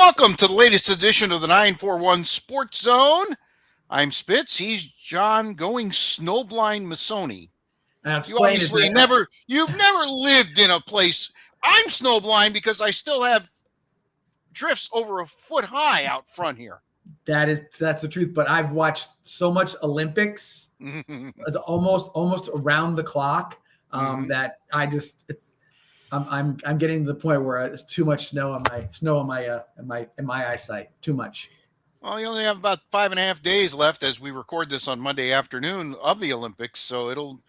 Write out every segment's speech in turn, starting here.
welcome to the latest edition of the 941 Sports Zone. I'm Spitz. He's John going snowblind Masoni. Now You explain it. obviously you've never lived in a place. I'm snowblind because I still have drifts over a foot high out front here. That's the truth. But I've watched so much Olympics, it's almost around the clock, that I'm getting to the point where it's too much snow in my eyesight. Too much. Well, you only have about 5.5 days left as we record this on Monday afternoon of the Olympics. So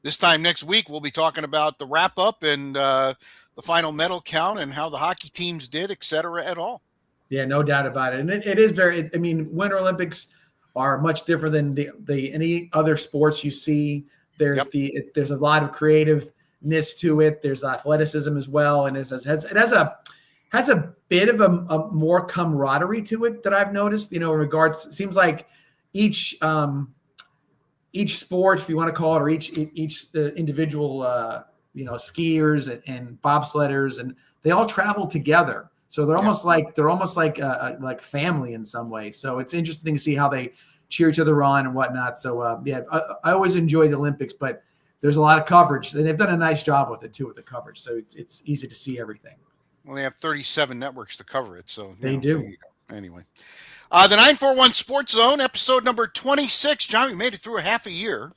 this time next week, we'll be talking about the wrap up and the final medal count and how the hockey teams did, et cetera, et al. Yeah, no doubt about it. And it is Winter Olympics are much different than any other sports you see. There's a lot of creativeness to it. There's athleticism as well. And it has a bit of a more camaraderie to it that I've noticed, in regards, it seems like each sport, if you want to call it, or each individual, skiers and bobsledders, and they all travel together. So they're almost like family in some way. So it's interesting to see how they cheer each other on and whatnot. So I always enjoy the Olympics, but there's a lot of coverage, and they've done a nice job with it too, with the coverage. So it's easy to see everything. Well, they have 37 networks to cover it, so they do. Anyway, the 941 Sports Zone, episode number 26. John, we made it through a half a year.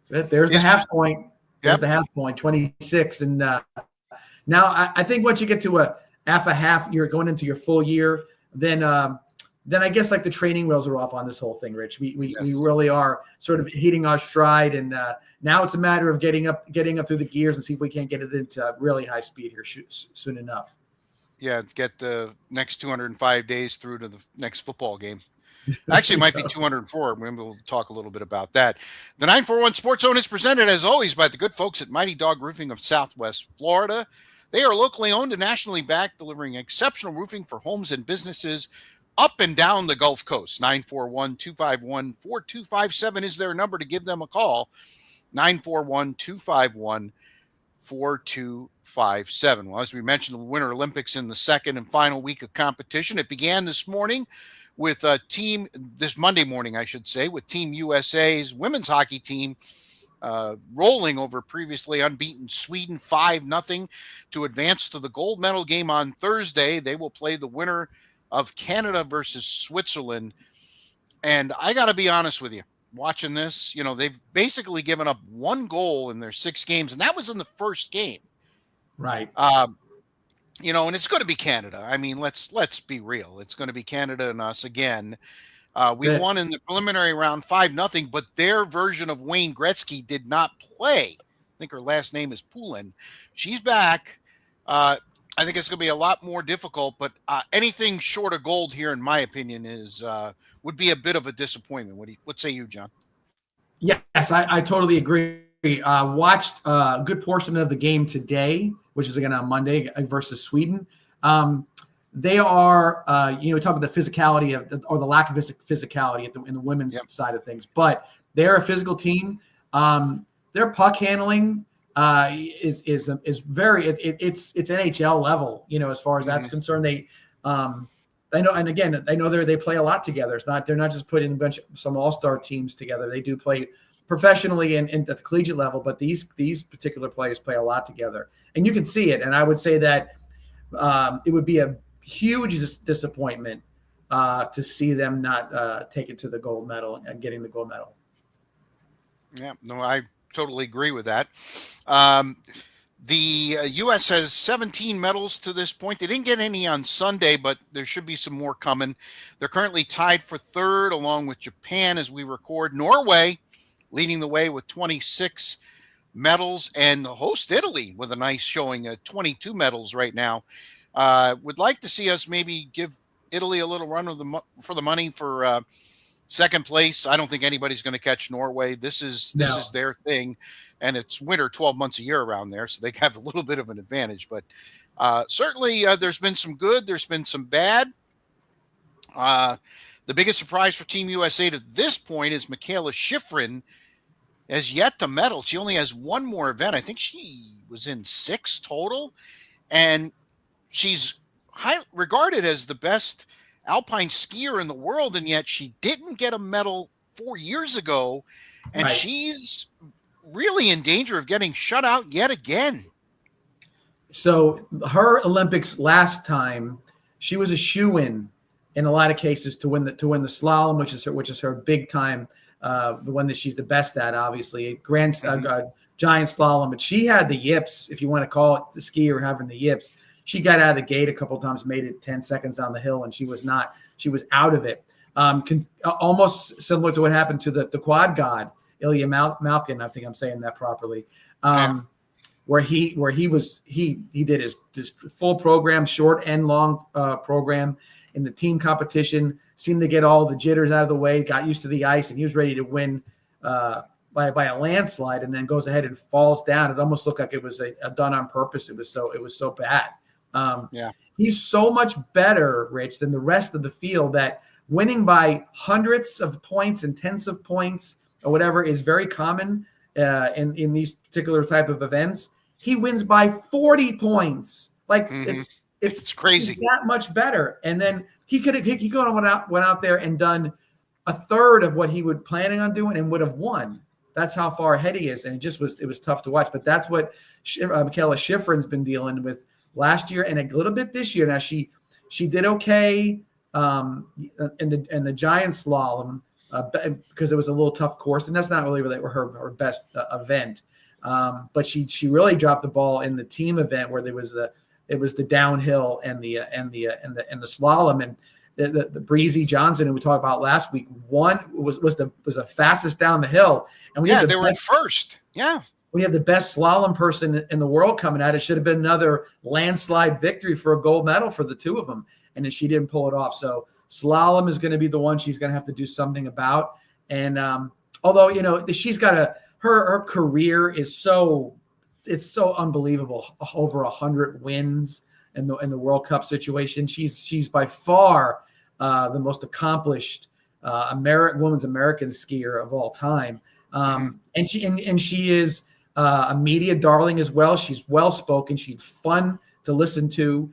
There's the half point. There's the half point, 26. And now I think once you get to a half, you're going into your full year. Then I guess like the training wheels are off on this whole thing, Rich. We really are sort of hitting our stride, and now it's a matter of getting up through the gears and see if we can't get it into really high speed here soon enough. Yeah, get the next 205 days through to the next football game. Actually, it might be 204. We'll talk a little bit about that. The 941 Sports Zone is presented, as always, by the good folks at Mighty Dog Roofing of Southwest Florida. They are locally owned and nationally backed, delivering exceptional roofing for homes and businesses up and down the Gulf Coast. 941-251-4257 is their number to give them a call. 941-251-4257. Well, as we mentioned, the Winter Olympics in the second and final week of competition. It began this morning with this Monday morning, I should say, with Team USA's women's hockey team rolling over previously unbeaten Sweden 5-0 to advance to the gold medal game on Thursday. They will play the winner of Canada versus Switzerland. And I got to be honest with you, watching this, they've basically given up one goal in their 6 games, and that was in the first game. Right. And it's going to be Canada. I mean, let's be real. It's going to be Canada and us again. We won in the preliminary round 5-0, but their version of Wayne Gretzky did not play. I think her last name is Poulin. She's back. I think it's going to be a lot more difficult, but anything short of gold here, in my opinion, would be a bit of a disappointment. What say you, John? Yes, I totally agree. Watched a good portion of the game today, which is again on Monday versus Sweden. They are, talk about the physicality or the lack of physicality in the women's side of things, but they're a physical team. Their puck handling is very it's NHL level, as far as that's concerned. They I know they play a lot together. They're not just putting some all-star teams together. They do play professionally and at the collegiate level, but these particular players play a lot together, and you can see it. And I would say that it would be a huge disappointment to see them not take it to the gold medal and getting the gold medal. Yeah, no, I totally agree with that. The U.S. has 17 medals to this point. They didn't get any on Sunday, but there should be some more coming. They're currently tied for third along with Japan as we record. Norway leading the way with 26 medals, and the host Italy with a nice showing of 22 medals right now. Would like to see us maybe give Italy a little run for the money for second place. I don't think anybody's going to catch Norway. This is their thing, and it's winter 12 months a year around there, so they have a little bit of an advantage. But certainly there's been some good. There's been some bad. The biggest surprise for Team USA to this point is Mikaela Shiffrin has yet to medal. She only has one more event. I think she was in 6 total, and she's regarded as the best alpine skier in the world, and yet she didn't get a medal 4 years ago, and Right. she's really in danger of getting shut out yet again. So her Olympics last time, she was a shoo-in in a lot of cases to win the slalom, which is her big time, the one that she's the best at, obviously, giant slalom. But she had the yips, if you want to call it the skier having the yips. She got out of the gate a couple of times, made it 10 seconds on the hill, and she was out of it. Almost similar to what happened to the quad god, Ilya Malkin. I think I'm saying that properly. Where he did his full program, short and long program in the team competition, seemed to get all the jitters out of the way, got used to the ice, and he was ready to win by a landslide, and then goes ahead and falls down. It almost looked like it was a done on purpose. It was so bad. He's so much better, Rich, than the rest of the field, that winning by hundreds of points and tenths of points or whatever is very common in these particular type of events. He wins by 40 points. Like it's crazy. That much better. And then he could have went out there and done a third of what he would planning on doing and would have won. That's how far ahead he is. And it was tough to watch. But that's what Mikaela Shiffrin's been dealing with last year and a little bit this year. Now she did okay in the giant slalom because it was a little tough course, and that's not really her best event. But she really dropped the ball in the team event where it was the downhill and the slalom, and the Breezy Johnson, who we talked about last week, was the fastest down the hill. And they were in first. Yeah. When you have the best slalom person in the world coming out, it should have been another landslide victory for a gold medal for the two of them. And then she didn't pull it off. So slalom is going to be the one she's going to have to do something about. And although, she's got her career is so unbelievable, over 100 wins in the World Cup situation. She's by far the most accomplished women's American skier of all time. And she is a media darling as well. She's well-spoken. She's fun to listen to.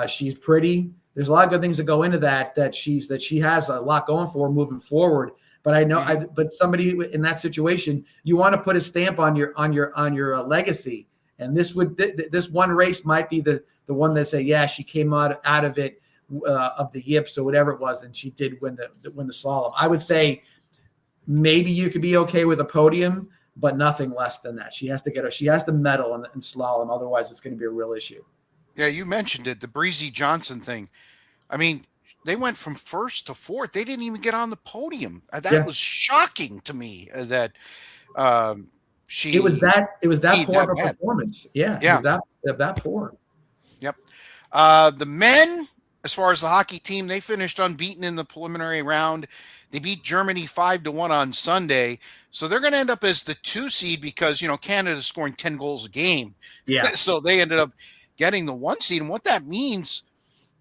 She's pretty. There's a lot of good things that go into that she has a lot going for her moving forward. But I know, but somebody in that situation, you want to put a stamp on your legacy. And this one race might be the one that say, yeah, she came out of it of the yips or whatever it was, and she did win the slalom. I would say maybe you could be okay with a podium, but nothing less than that. She has to medal in slalom, otherwise it's going to be a real issue. Yeah, you mentioned it, the Breezy Johnson thing. I mean, they went from first to fourth. They didn't even get on the podium. That was shocking to me. That it was that poor of a performance. Yeah. It was that poor. Yep. The men, as far as the hockey team, they finished unbeaten in the preliminary round. They beat Germany 5-1 on Sunday. So they're going to end up as the 2 seed because, Canada's scoring 10 goals a game. Yeah. So they ended up getting the 1 seed. And what that means,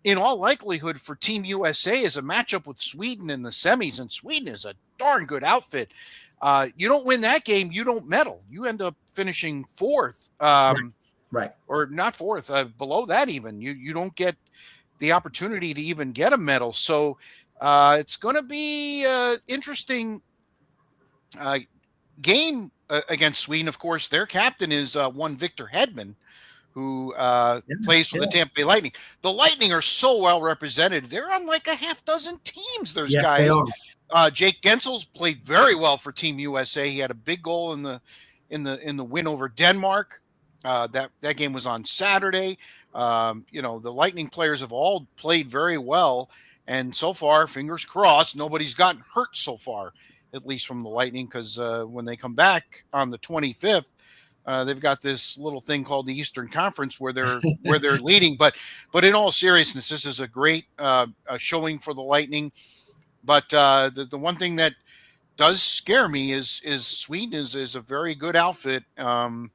in all likelihood, for Team USA is a matchup with Sweden in the semis. And Sweden is a darn good outfit. You don't win that game, you don't medal. You end up finishing fourth. Right. Or not fourth, below that even. You don't get the opportunity to even get a medal. So it's going to be an interesting game against Sweden. Of course, their captain is one Victor Hedman, who plays for the Tampa Bay Lightning. The Lightning are so well represented. They're on like a half dozen teams. There's guys. Jake Gensel's played very well for Team USA. He had a big goal in the win over Denmark. That game was on Saturday. The Lightning players have all played very well. And so far, fingers crossed, nobody's gotten hurt so far, at least from the Lightning, because when they come back on the 25th, they've got this little thing called the Eastern Conference where they're leading. But in all seriousness, this is a great showing for the Lightning. But the one thing that does scare me is Sweden is a very good outfit, and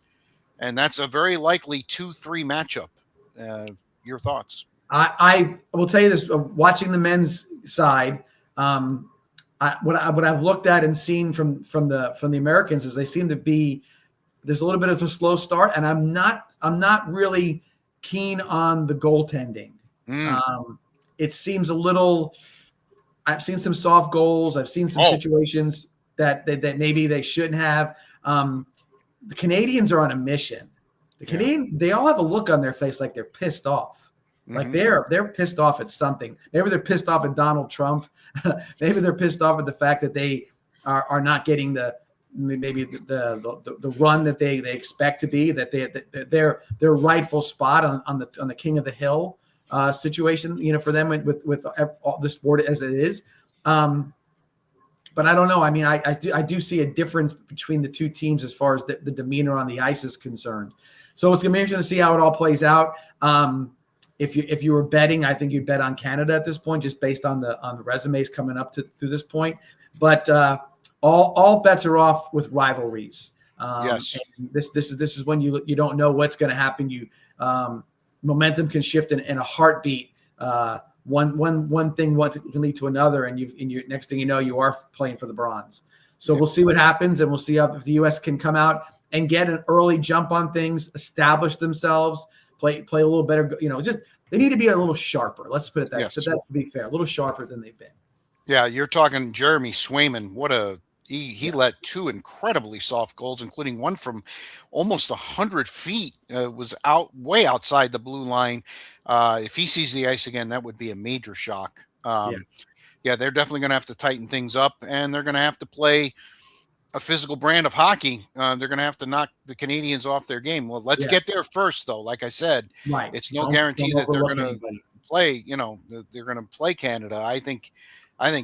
that's a very likely 2-3 matchup. Your thoughts? I will tell you this: watching the men's side, what I've looked at and seen from the Americans is they seem to be there's a little bit of a slow start, and I'm not really keen on the goaltending. Mm. Um, it seems a little. I've seen some soft goals. I've seen some Oh, situations that maybe they shouldn't have. The Canadians are on a mission. yeah. They all have a look on their face like they're pissed off. Like Hmm. they're pissed off at something. Maybe they're pissed off at Donald Trump. Maybe they're pissed off at the fact that they are not getting the run that they expect to be, that their rightful spot on the king of the hill situation, for them with all the sport as it is. But I don't know. I mean, I do see a difference between the two teams as far as the demeanor on the ice is concerned. So it's going to be interesting to see how it all plays out. If you were betting, I think you'd bet on Canada at this point, just based on the resumes coming up through this point. But all bets are off with rivalries. Yes. And this is when you don't know what's going to happen. Momentum can shift in a heartbeat. One thing can lead to another, and you next thing you know, you are playing for the bronze. So we'll see what happens, and we'll see if the U.S. can come out and get an early jump on things, establish themselves, play a little better. Just they need to be a little sharper. Let's put it that. Yes. So that to be fair, a little sharper than they've been. Yeah, you're talking Jeremy Swayman. He let two incredibly soft goals, including one from almost 100 feet. Was way outside the blue line. If he sees the ice again, that would be a major shock. Yeah, they're definitely going to have to tighten things up, and they're going to have to play a physical brand of hockey. They're going to have to knock the Canadians off their game. Well, let's get there first, though. Like I said, Right. It's no guarantee that they're going to play. They're going to play Canada. I think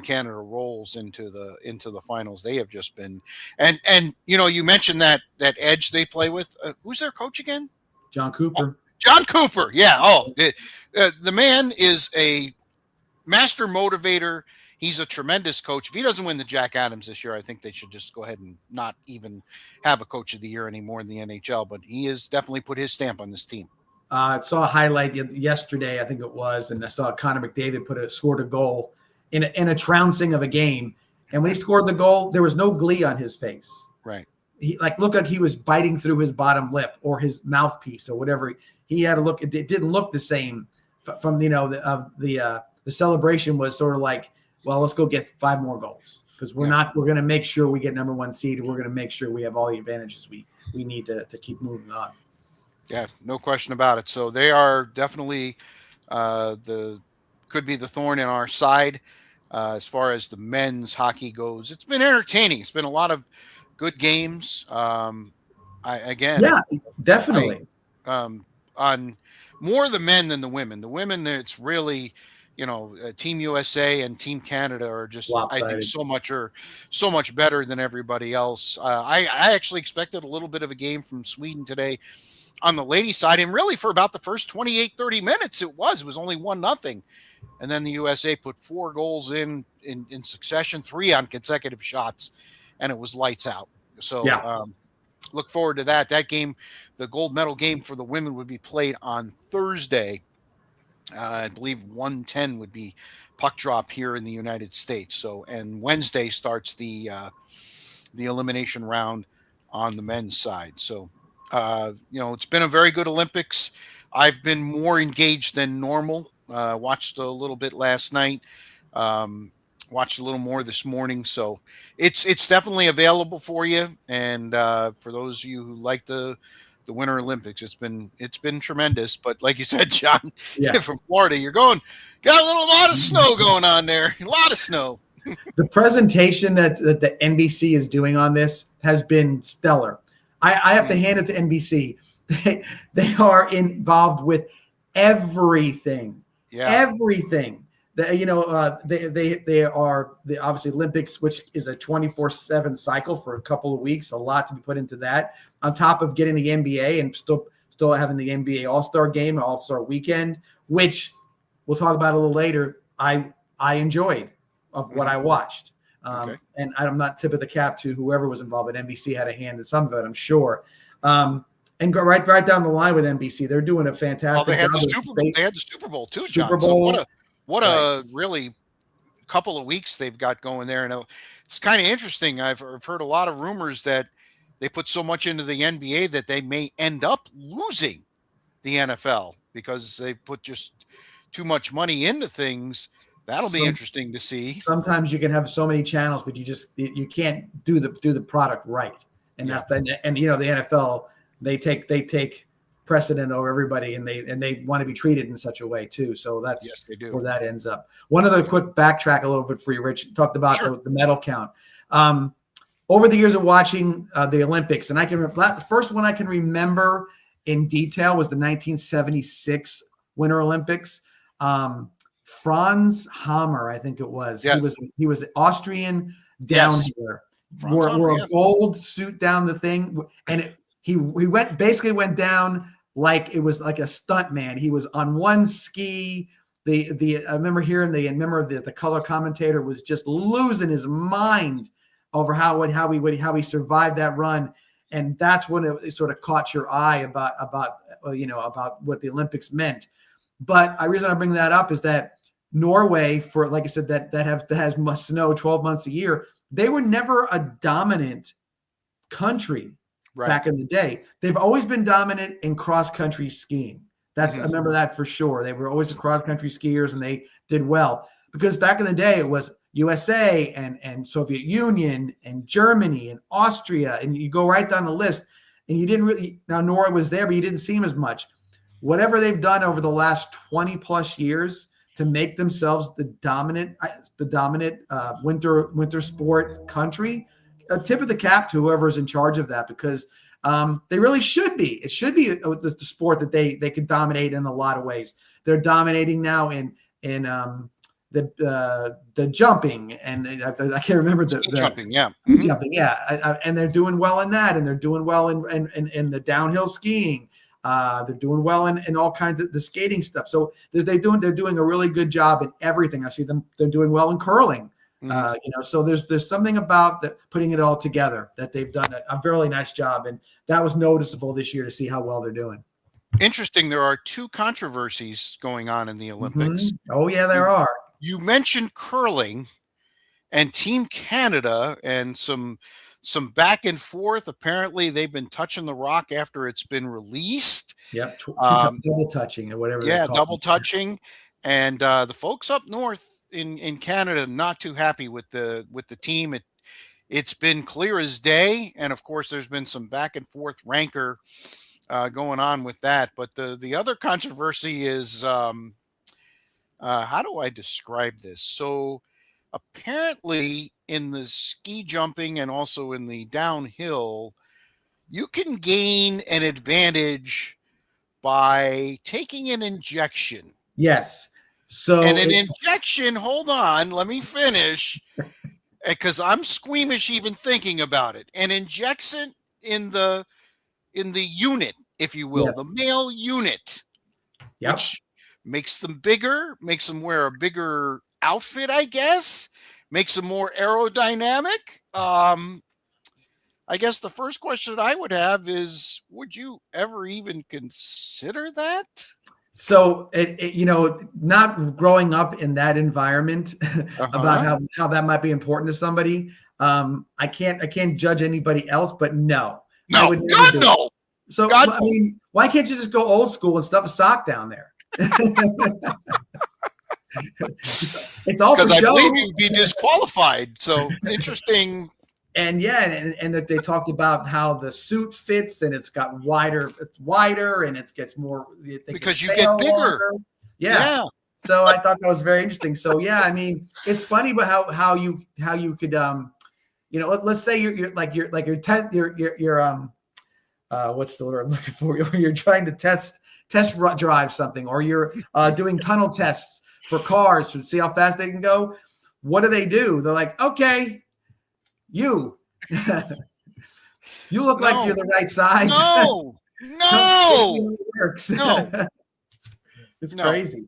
Canada rolls into the finals. They have just been, and you mentioned that edge they play with. Who's their coach again? John Cooper. John Cooper. Yeah. Oh, the man is a master motivator. He's a tremendous coach. If he doesn't win the Jack Adams this year, I think they should just go ahead and not even have a coach of the year anymore in the NHL. But he has definitely put his stamp on this team. I saw a highlight yesterday, I think it was, and I saw Connor McDavid scored a goal in a trouncing of a game. And when he scored the goal, there was no glee on his face. Right. He looked like he was biting through his bottom lip or his mouthpiece or whatever. He had a look. It didn't look the same from, the celebration was sort of like, well, let's go get 5 more goals because we're going to make sure we get number 1 seed. And we're going to make sure we have all the advantages we need to keep moving on. Yeah, no question about it. So they are definitely could be the thorn in our side as far as the men's hockey goes. It's been entertaining. It's been a lot of good games. Definitely. On more the men than the women. The women, it's really, Team USA and Team Canada are just, lopsided. I think, so much better than everybody else. I actually expected a little bit of a game from Sweden today on the ladies' side, and really for about the first 28, 30 minutes, it was only 1-0. And then the USA put 4 goals in succession, 3 on consecutive shots, and it was lights out. So look forward to that. That game, the gold medal game for the women, would be played on Thursday. I believe 1:10 would be puck drop here in the United States. So, and Wednesday starts the elimination round on the men's side. So, it's been a very good Olympics. I've been more engaged than normal. Watched a little bit last night. Watched a little more this morning. So it's definitely available for you. And for those of you who like the Winter Olympics, it's been tremendous. But like you said, John, from Florida, got a lot of snow going on there. A lot of snow. The presentation that the NBC is doing on this has been stellar. I have to hand it to NBC. They are involved with everything. Yeah. Everything. They are the obviously Olympics, which is a 24/7 cycle for a couple of weeks. A lot to be put into that. On top of getting the NBA and still having the NBA All-Star Game, All-Star Weekend, which we'll talk about a little later. I enjoyed of what I watched. And I'm not tip of the cap to whoever was involved, but NBC had a hand in some of it, I'm sure. And go right down the line with NBC. They're doing a fantastic job. They had the Super Bowl too, John. Super Bowl. So what a really couple of weeks they've got going there. And it's kind of interesting. I've heard a lot of rumors that they put so much into the NBA that they may end up losing the NFL because they put just too much money into things, that'll be interesting to see. Sometimes you can have so many channels, but you can't do the product right. And Yeah. and the NFL, they take precedent over everybody, and they want to be treated in such a way too. So that's Yes, they do. where that ends up. One other quick backtrack a little bit for you, Rich. Talked about Sure. the medal count. Over the years of watching the Olympics, and I can remember the first one I can remember in detail was the 1976 Winter Olympics. Franz Hammer, I think it was. Yes. He was the Austrian Yes. downhiller. Franz Wore Hammer, a yeah. gold suit down the thing, and he basically went down like it was like a stunt man. He was on one ski. I remember hearing the color commentator was just losing his mind over how he survived that run. And that's when it sort of caught your eye about what the Olympics meant. But the reason I bring that up is that Norway, for like I said, that has must snow 12 months a year, they were never a dominant country back in the day. They've always been dominant in cross-country skiing. I remember that for sure. They were always cross-country skiers, and they did well because back in the day it was USA and Soviet Union and Germany and Austria, and you go right down the list, and you didn't really, now Norway was there, but you didn't see them as much. Whatever they've done over the last 20 plus years to make themselves the dominant winter sport country, a tip of the cap to whoever's in charge of that, because they really should be. It should be the sport that they could dominate in a lot of ways. They're dominating now in the jumping, and I can't remember the jumping, yeah, jumping, yeah, and they're doing well in that, and they're doing well in the downhill skiing. They're doing well in all kinds of the skating stuff. So they're doing a really good job in everything. I see them. They're doing well in curling. So there's something about putting it all together that they've done a really nice job, and that was noticeable this year to see how well they're doing. Interesting. There are two controversies going on in the Olympics. Oh yeah, there are. You mentioned curling and Team Canada and some back and forth. Apparently, they've been touching the rock after it's been released. Yep, double touching or whatever. Yeah, double touching, and the folks up north in Canada not too happy with the team. It's been clear as day, and of course, there's been some back and forth rancor going on with that. But the other controversy is how do I describe this? So apparently in the ski jumping and also in the downhill, you can gain an advantage by taking an injection. Yes. So and an injection, hold on, let me finish, because I'm squeamish even thinking about it. An injection in the unit, if you will, the male unit, which makes them bigger, makes them wear a bigger outfit, I guess, makes them more aerodynamic. I guess the first question I would have is, would you ever even consider that? So, not growing up in that environment about how that might be important to somebody. I can't judge anybody else, but no. No, God, no. So, God, I mean, why can't you just go old school and stuff a sock down there? It's all because I believe you'd be disqualified. So interesting. And that they talked about how the suit fits and it's wider and it gets more because you get bigger. Longer. Yeah. So I thought that was very interesting. So yeah, I mean, it's funny, but how you could let's say you're what's the word I'm looking for? You're trying to test drive something, or you're doing tunnel tests for cars to see how fast they can go. What do? They're like, okay, you look like you're the right size. No. It works. No. It's crazy.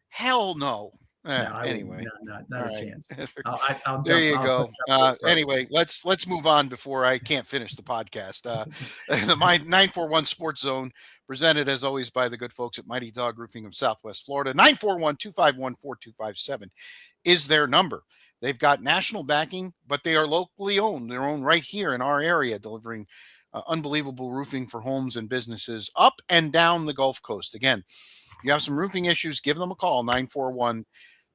Hell no. Anyway, not a chance. I'll there you go. Anyway, let's move on before I can't finish the podcast. The 941 Sports Zone, presented as always by the good folks at Mighty Dog Roofing of Southwest Florida. 941-251-4257 is their number. They've got national backing, but they are locally owned. They're owned right here in our area, delivering unbelievable roofing for homes and businesses up and down the Gulf Coast. Again, you have some roofing issues, give them a call,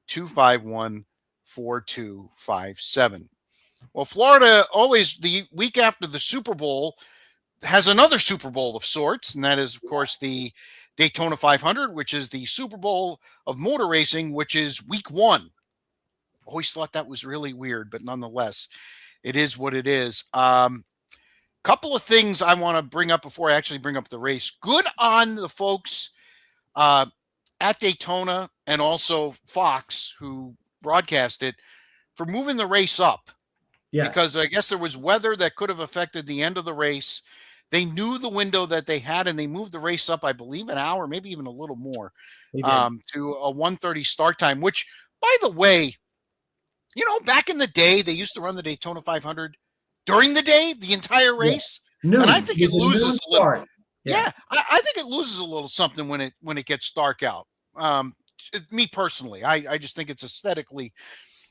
941-251-4257. Well, Florida always, the week after the Super Bowl, has another Super Bowl of sorts, and that is, of course, the Daytona 500, which is the Super Bowl of motor racing, which is week one. Always thought that was really weird, but nonetheless, it is what it is. Couple of things I want to bring up before I actually bring up the race. Good on the folks at Daytona and also Fox, who broadcast it, for moving the race up. Yes. Because I guess there was weather that could have affected the end of the race. They knew the window that they had, and they moved the race up, I believe, an hour, maybe even a little more, to a 1:30 start time, which, by the way, you know, back in the day, they used to run the Daytona 500 during the day, the entire race. Noon. And I think it loses a little. Yeah, I think it loses a little something when it gets dark out. Me personally, I just think it's aesthetically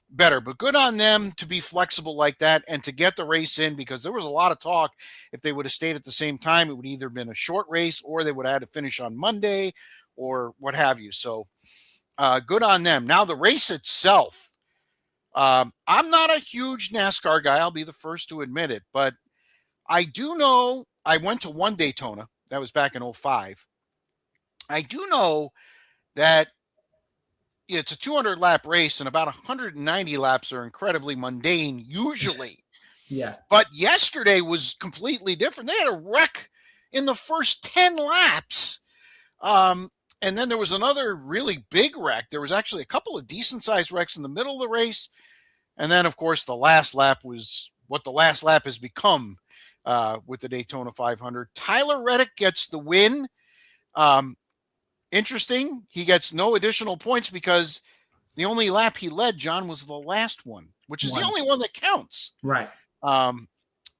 better, but good on them to be flexible like that and to get the race in, because there was a lot of talk. If they would have stayed at the same time, it would either have been a short race or they would have had to finish on Monday or what have you. So good on them. Now the race itself, I'm not a huge NASCAR guy. I'll be the first to admit it, but I do know I went to one Daytona. That was back in 2005. I do know that it's a 200 lap race and about 190 laps are incredibly mundane usually. Yeah. But yesterday was completely different. They had a wreck in the first 10 laps. And then there was another really big wreck. There was actually a couple of decent sized wrecks in the middle of the race. And then, of course, the last lap was what the last lap has become with the Daytona 500. Tyler Reddick gets the win. Interesting. He gets no additional points because the only lap he led, John, was the last one, which is the only one that counts. Right.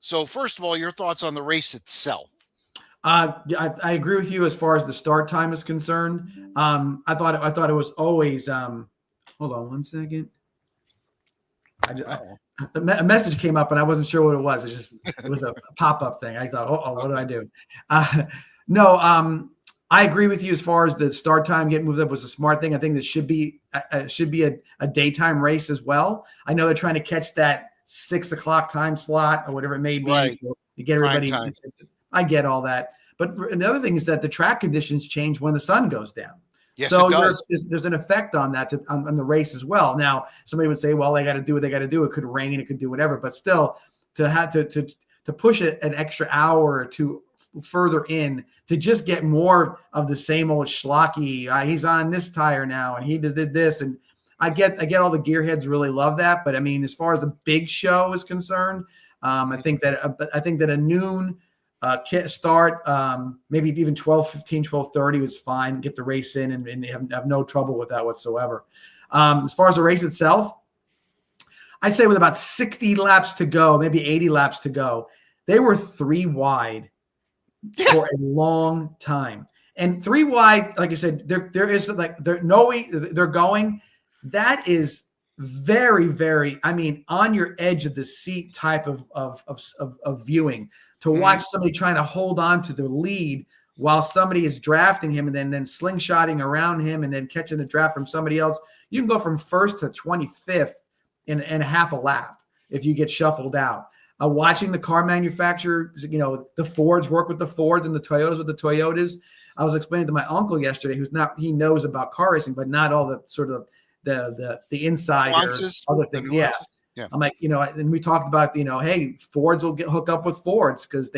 So first of all, your thoughts on the race itself? I agree with you as far as the start time is concerned. I thought it was always. Hold on one second. A message came up and I wasn't sure what it was. It was a pop-up thing. I thought, what did I do? I agree with you as far as the start time getting moved up was a smart thing. I think that should be a daytime race as well. I know they're trying to catch that 6 o'clock time slot or whatever it may be Right. to get everybody. I get all that. But another thing is that the track conditions change when the sun goes down. Yes, so it does. There's an effect on that on the race as well. Now, somebody would say, well, they got to do what they got to do. It could rain, it could do whatever. But still, to have to push it an extra hour or two further in to just get more of the same old schlocky. He's on this tire now, and he did this. And I get all the gearheads really love that. But I mean, as far as the big show is concerned, I think that a noon start, maybe even 12:15, 12:30 was fine. Get the race in and have no trouble with that whatsoever. As far as the race itself, I'd say with about 60 laps to go, maybe 80 laps to go, they were 3 wide for a long time. And 3 wide, like I said, there is like they're going. That is very, very, I mean, on your edge of the seat type of viewing. To watch somebody trying to hold on to the lead while somebody is drafting him and then slingshotting around him and then catching the draft from somebody else. You can go from first to 25th in half a lap if you get shuffled out. Watching the car manufacturers, the Fords work with the Fords and the Toyotas with the Toyotas. I was explaining to my uncle yesterday, he knows about car racing, but not all the sort of the inside other things. Yeah. I'm like, and we talked about, hey, Fords will hook up with Fords because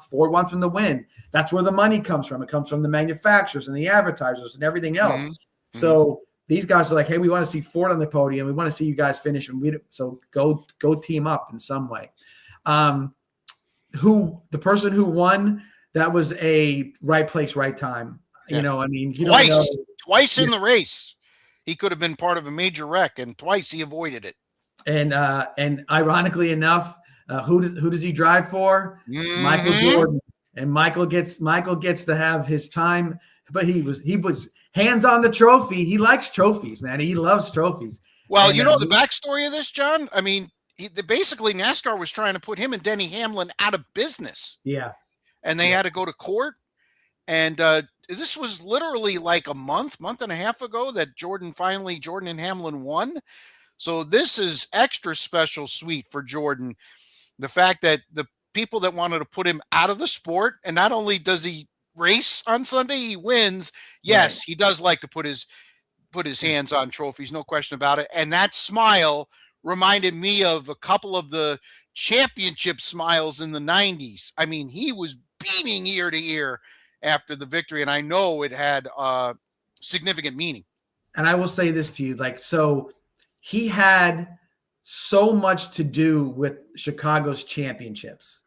Ford wants them to win. That's where the money comes from. It comes from the manufacturers and the advertisers and everything else. Mm-hmm. So these guys are like, hey, we want to see Ford on the podium. We want to see you guys finish. So go team up in some way. The person who won, that was a right place, right time. Yeah. Twice in the race, he could have been part of a major wreck, and twice he avoided it. And ironically enough, who does he drive for? Mm-hmm. Michael Jordan. And Michael gets to have his time, but he was hands on the trophy. He likes trophies, man. He loves trophies. Well, the backstory of this, John. I mean, basically NASCAR was trying to put him and Denny Hamlin out of business. Yeah, and they had to go to court. And this was literally like a month and a half ago that Jordan and Hamlin won. So this is extra special sweet for Jordan. The fact that the people that wanted to put him out of the sport, and not only does he race on Sunday, he wins. Yes, Right. he does like to put his hands on trophies, no question about it. And that smile reminded me of a couple of the championship smiles in the 90s. I mean, he was beaming ear to ear after the victory, and I know it had significant meaning. And I will say this to you, like, so he had so much to do with Chicago's championships.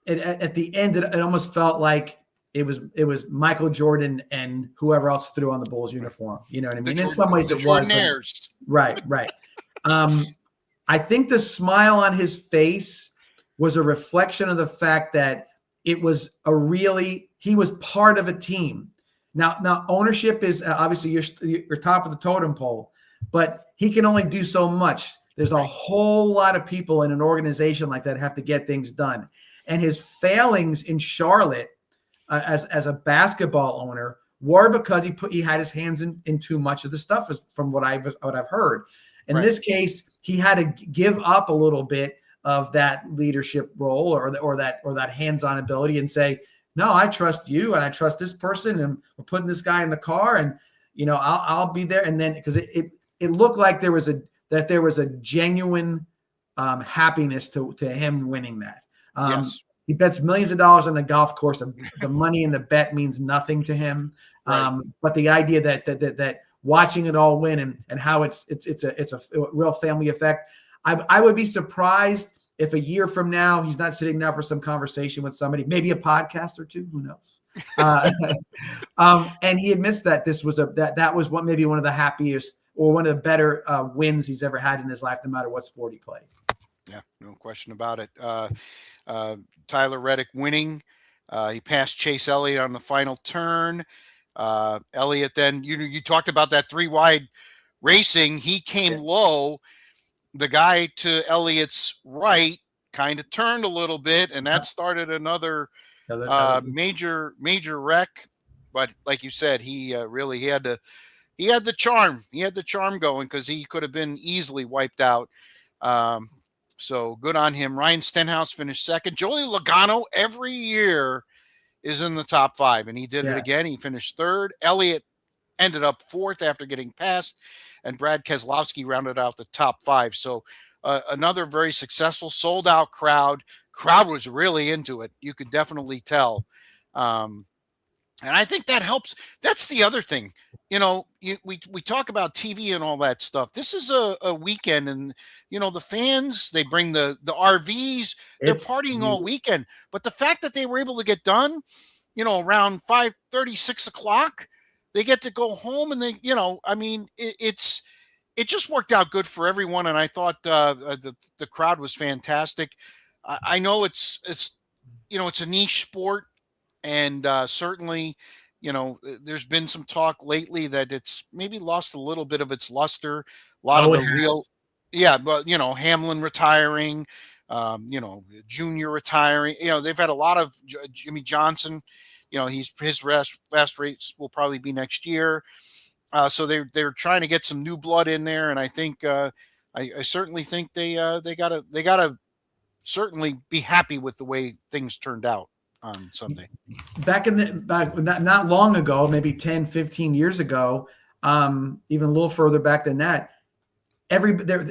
At the end, it almost felt like it was Michael Jordan and whoever else threw on the Bulls uniform. You know what I mean? In some ways, it was. Right. I think the smile on his face was a reflection of the fact that it was he was part of a team. Now ownership is obviously you're top of the totem pole, but he can only do so much. There's a whole lot of people in an organization like that have to get things done. And his failings in Charlotte as a basketball owner were because he had his hands in too much of the stuff, from what I've heard. In this case, he had to give up a little bit of that leadership role or that hands-on ability and say, no, I trust you and I trust this person, and we're putting this guy in the car, and I'll be there. And then because it looked like there was a genuine happiness to him winning that. Yes. He bets millions of dollars on the golf course. The money in the bet means nothing to him. Right. But the idea that watching it all win and how it's a real family effect. I would be surprised if a year from now he's not sitting down for some conversation with somebody, maybe a podcast or two, who knows? And he admits that this was that was maybe one of the happiest or one of the better wins he's ever had in his life, no matter what sport he played. Yeah, no question about it. Tyler Reddick winning. He passed Chase Elliott on the final turn. Elliott then, you talked about that 3 wide racing. He came low. The guy to Elliott's right kind of turned a little bit, and that started another major wreck. But like you said, he really had the charm. He had the charm going, because he could have been easily wiped out. So good on him. Ryan Stenhouse finished second. Joey Logano every year is in the top 5, and he did it again. He finished third. Elliott ended up fourth after getting passed, and Brad Keselowski rounded out the top 5. So another very successful, sold-out crowd. Crowd was really into it. You could definitely tell. And I think that helps. That's the other thing. We talk about TV and all that stuff. This is a weekend, and the fans, they bring the RVs. They're partying all weekend. But the fact that they were able to get done, around 5:30, 6 o'clock, they get to go home, and they, it just worked out good for everyone. And I thought the crowd was fantastic. I know it's a niche sport. And certainly, there's been some talk lately that it's maybe lost a little bit of its luster. A lot of the real, but Hamlin retiring, Junior retiring. They've had a lot of Jimmy Johnson. His last race will probably be next year. So they're trying to get some new blood in there, and I think I certainly think they gotta certainly be happy with the way things turned out on Sunday. Back not long ago, maybe 10, 15 years ago, even a little further back than that,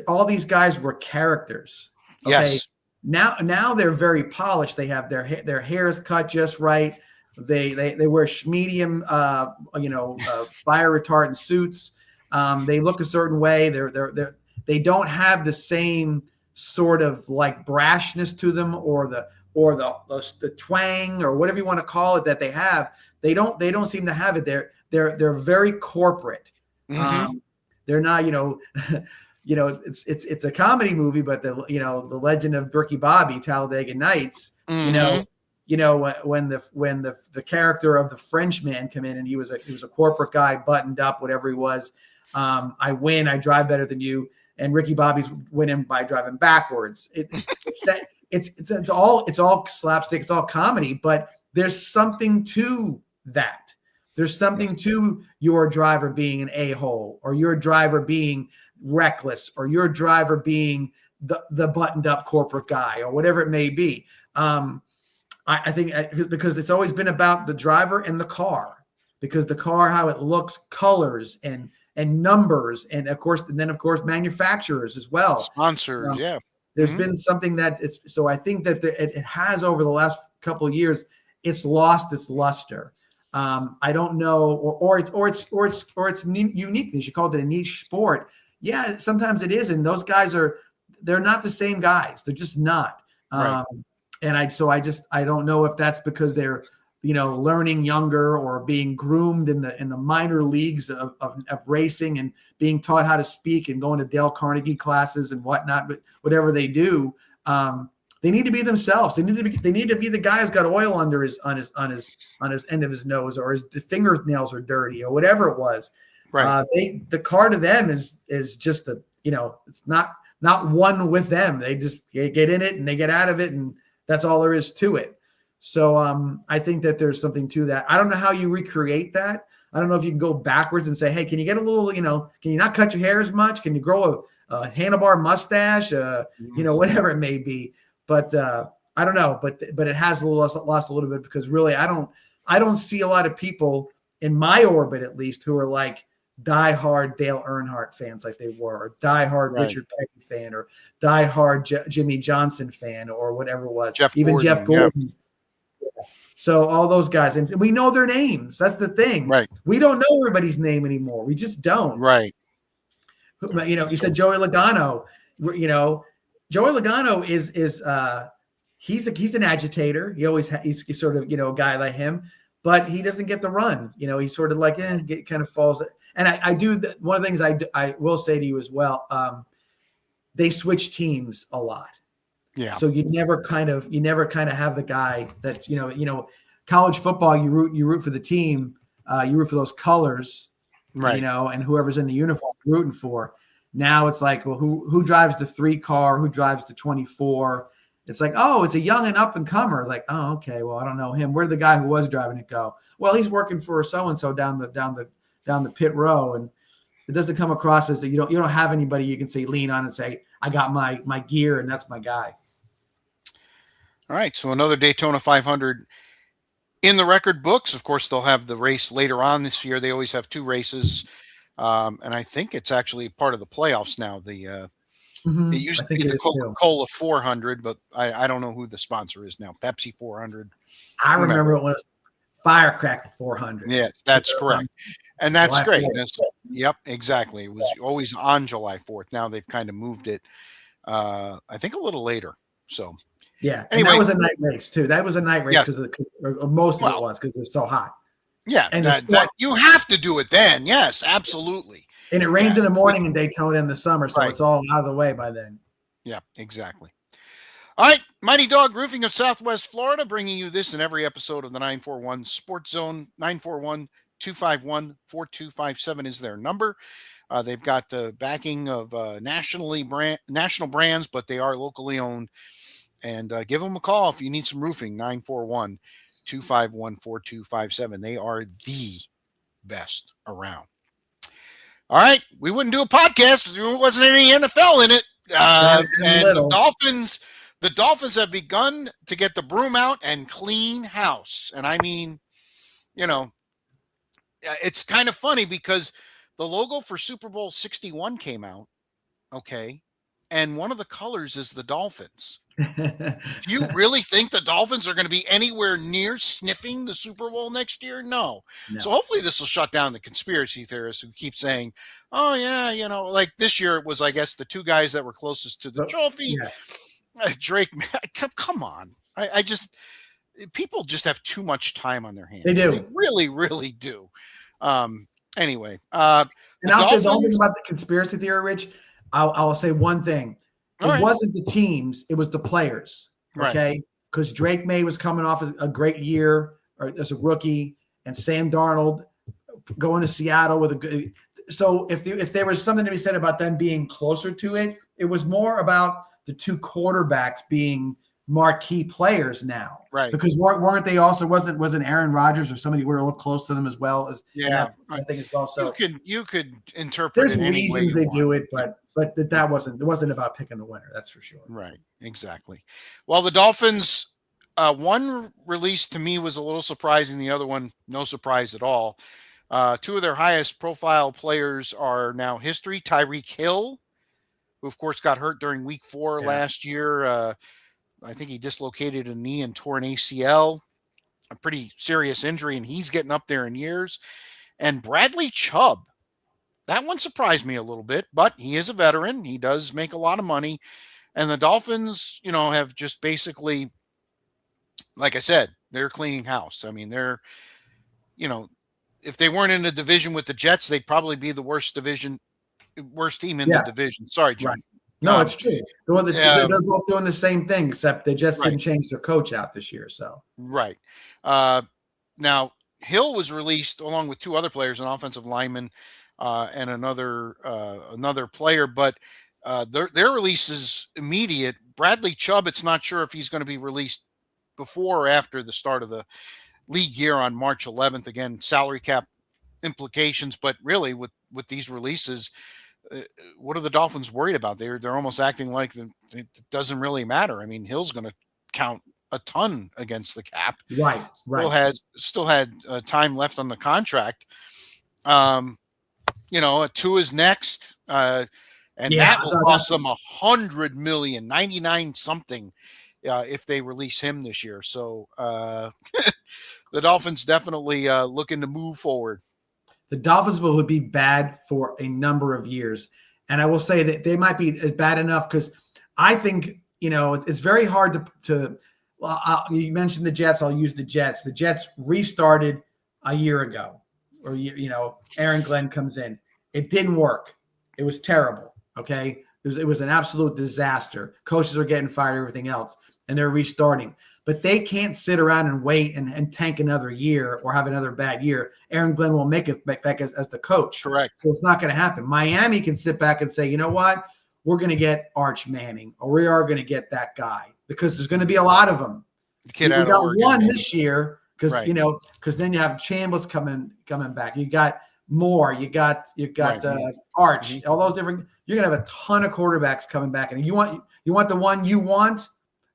all these guys were characters. Okay? Yes. Now they're very polished. They have their hair is cut just right. They wear medium, fire retardant suits. They look a certain way. They don't have the same sort of like brashness to them, or the twang, or whatever you want to call it, that they have. They don't seem to have it. They're very corporate. Mm-hmm. They're not, it's a comedy movie, but the Legend of Ricky Bobby, Talladega Nights, mm-hmm. When the character of the Frenchman come in, and he was a corporate guy, buttoned up, whatever he was. I win, I drive better than you. And Ricky Bobby's winning by driving backwards. It's all slapstick, it's all comedy, but there's something to that. There's something to your driver being an a-hole, or your driver being reckless, or your driver being the buttoned up corporate guy, or whatever it may be. I think because it's always been about the driver and the car, because the car, how it looks, colors and numbers, and of course manufacturers as well. Sponsors, yeah. There's been something that so I think that it has, over the last couple of years, it's lost its luster. I don't know, or it's uniqueness. You called it a niche sport. Yeah, sometimes it is, and those guys they're not the same guys. They're just not. Right. And I don't know if that's because they're learning younger, or being groomed in the minor leagues of racing, and being taught how to speak, and going to Dale Carnegie classes and whatnot. But whatever they do, they need to be themselves. They need to be the guy who's got oil on his end of his nose, or his fingernails are dirty, or whatever it was. Right. The car to them is just it's not one with them. They just get in it and they get out of it, and that's all there is to it. So I think that there's something to that. I don't know how you recreate that. I don't know if you can go backwards and say, hey, can you get a little, can you not cut your hair as much? Can you grow a handlebar mustache? Whatever it may be. But I don't know. But it has lost a little bit, because really I don't see a lot of people in my orbit, at least, who are like diehard Dale Earnhardt fans like they were, or diehard Richard Petty fan, or diehard Jimmy Johnson fan, or whatever it was. Jeff Gordon. Yeah. So all those guys, and we know their names. That's the thing. Right. We don't know everybody's name anymore. We just don't. Right. You said Joey Logano. Joey Logano is he's an agitator. He's sort of a guy like him, but he doesn't get the run. He's sort of like kind of falls. And I do one of the things I will say to you as well. They switch teams a lot. Yeah. So you never kind of have the guy that college football. You root for the team. You root for those colors. Right. And whoever's in the uniform you're rooting for. Now it's like, well, who drives the 3 car? Who drives the 24? It's like, oh, it's a young and up and comer. Like, oh, okay, well, I don't know him. Where'd the guy who was driving it go? Well, he's working for so and so down the pit row, and it doesn't come across as that you don't have anybody you can say lean on and say, I got my gear and that's my guy. All right, so another Daytona 500 in the record books. Of course, they'll have the race later on this year. They always have 2 races, and I think it's actually part of the playoffs now. It used to be the Coca-Cola 400, but I don't know who the sponsor is now. Pepsi 400. I remember it was Firecracker 400. Yeah, that's correct. And that's great. Yep, exactly. It was always on July 4th. Now they've kind of moved it, I think, a little later. So, yeah. Anyway, and that was a night race, too. That was a night race because most of it was because it was so hot. Yeah, and that you have to do it then. Yes, absolutely. And it rains in the morning in Daytona in the summer, so it's all out of the way by then. Yeah, exactly. All right, Mighty Dog Roofing of Southwest Florida, bringing you this in every episode of the 941 Sports Zone. 941-251-4257 is their number. They've got the backing of national brands, but they are locally owned. And give them a call if you need some roofing. 941-251-4257. They are the best around. All right, we wouldn't do a podcast if there wasn't any NFL in it. And the Dolphins have begun to get the broom out and clean house. And I mean, it's kind of funny because the logo for Super Bowl 61 came out. Okay. And one of the colors is the Dolphins. Do you really think the Dolphins are going to be anywhere near sniffing the Super Bowl next year? No. So hopefully this will shut down the conspiracy theorists who keep saying, oh, yeah, like this year it was, I guess, the 2 guys that were closest to the trophy. Yeah. Drake, come on. People just have too much time on their hands. They do. They really, really do. Anyway. And I'll say the only thing about the conspiracy theory, Rich, I'll say one thing. It wasn't the teams, it was the players. Okay. Because Drake May was coming off a great year as a rookie, and Sam Darnold going to Seattle with a good. So if there was something to be said about them being closer to it, it was more about the 2 quarterbacks being marquee players now. Right. Because weren't they also wasn't Aaron Rodgers or somebody were a little close to them as well as Yeah, I think as well. So you could interpret there's it any way reasons you they want. do it, but it wasn't about picking the winner. That's for sure. Right, exactly. Well, the Dolphins, one release to me was a little surprising. The other one, no surprise at all. Two of their highest profile players are now history. Tyreek Hill, who of course got hurt during week 4 last year. I think he dislocated a knee and tore an ACL, a pretty serious injury, and he's getting up there in years. And Bradley Chubb, that one surprised me a little bit, but he is a veteran. He does make a lot of money. And the Dolphins, have just basically, like I said, they're cleaning house. I mean, they're, if they weren't in a division with the Jets, they'd probably be the worst team in the division. Sorry, John. Right. No, it's true. They're both doing the same thing, except they just didn't change their coach out this year. So right. Now Hill was released along with 2 other players, an offensive lineman and another player, but their release is immediate. Bradley Chubb, it's not sure if he's going to be released before or after the start of the league year on March 11th. Again, salary cap implications, but really with these releases, what are the Dolphins worried about? They're almost acting like it doesn't really matter. I mean, Hill's going to count a ton against the cap. Right. Still had time left on the contract. Tua is next, and that will cost them $100 million, 99 something, if they release him this year. So the Dolphins definitely looking to move forward. The Dolphins will be bad for a number of years. And I will say that they might be bad enough because I think, it's very hard to you mentioned the Jets. I'll use the Jets. The Jets restarted a year ago or, Aaron Glenn comes in. It didn't work. It was terrible. Okay. It was an absolute disaster. Coaches are getting fired, everything else, and they're restarting. But they can't sit around and wait and tank another year or have another bad year. Aaron Glenn will make it back as the coach. Correct. So it's not going to happen. Miami can sit back and say, you know what? We're going to get Arch Manning, or we are going to get that guy because there's going to be a lot of them. We got one this year because right. Because then you have Chambliss coming back. You got Moore. You got right. Arch. All those different. You're going to have a ton of quarterbacks coming back, and you want the one you want.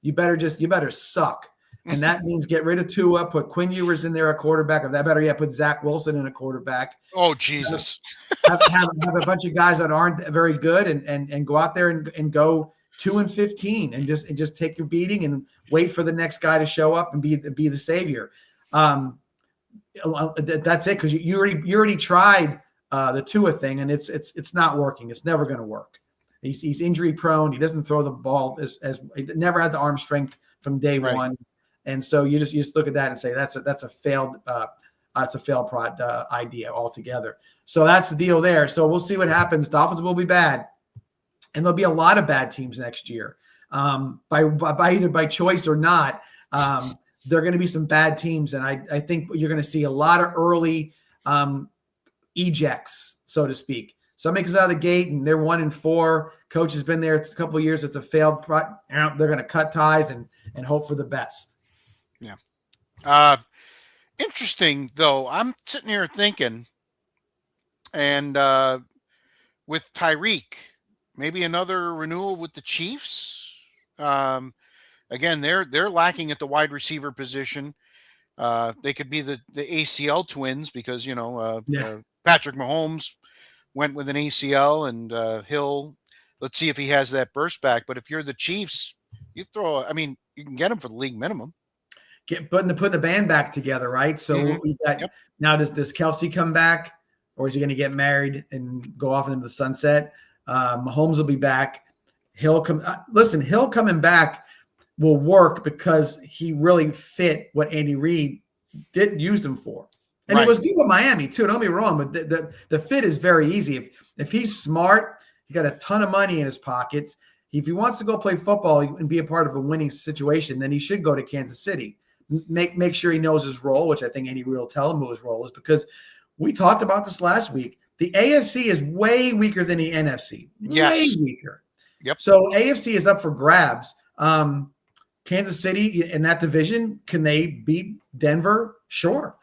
You better suck. And that means get rid of Tua, put Quinn Ewers in there, a quarterback, or that better yet, put Zach Wilson in a quarterback. Oh, Jesus. Have a bunch of guys that aren't very good and go out there and go 2-15 and just take your beating and wait for the next guy to show up and be the savior. That's it, because you already tried the Tua thing, and it's not working. It's never going to work. He's injury prone. He doesn't throw the ball as he never had the arm strength from day one, and so you just look at that and say that's a failed idea altogether. So that's the deal there. So we'll see what happens. Dolphins will be bad, and there'll be a lot of bad teams next year, by either by choice or not. There are going to be some bad teams, and I think you're going to see a lot of early ejects, so to speak. Somebody comes out of the gate and they're 1-4. Coach has been there a couple of years. It's a failed they're going to cut ties and hope for the best. Yeah. Interesting, though. I'm sitting here thinking, and with Tyreek, maybe another renewal with the Chiefs. Again, they're lacking at the wide receiver position. They could be the ACL twins because, Patrick Mahomes went with an ACL, and Hill, let's see if he has that burst back. But if you're the Chiefs, you can get him for the league minimum. Putting the band back together, right? So we got now. Does Kelsey come back, or is he going to get married and go off into the sunset? Mahomes will be back. Hill coming back will work because he really fit what Andy Reid did use him for. And It was good with Miami too. Don't be wrong, but the fit is very easy. If he's smart, he's got a ton of money in his pockets. If he wants to go play football and be a part of a winning situation, then he should go to Kansas City. Make sure he knows his role, which I think Andy Reid will tell him who his role is, because we talked about this last week. The AFC is way weaker than the NFC. Yes. Way weaker. Yep. So AFC is up for grabs. Kansas City in that division, can they beat Denver? Sure.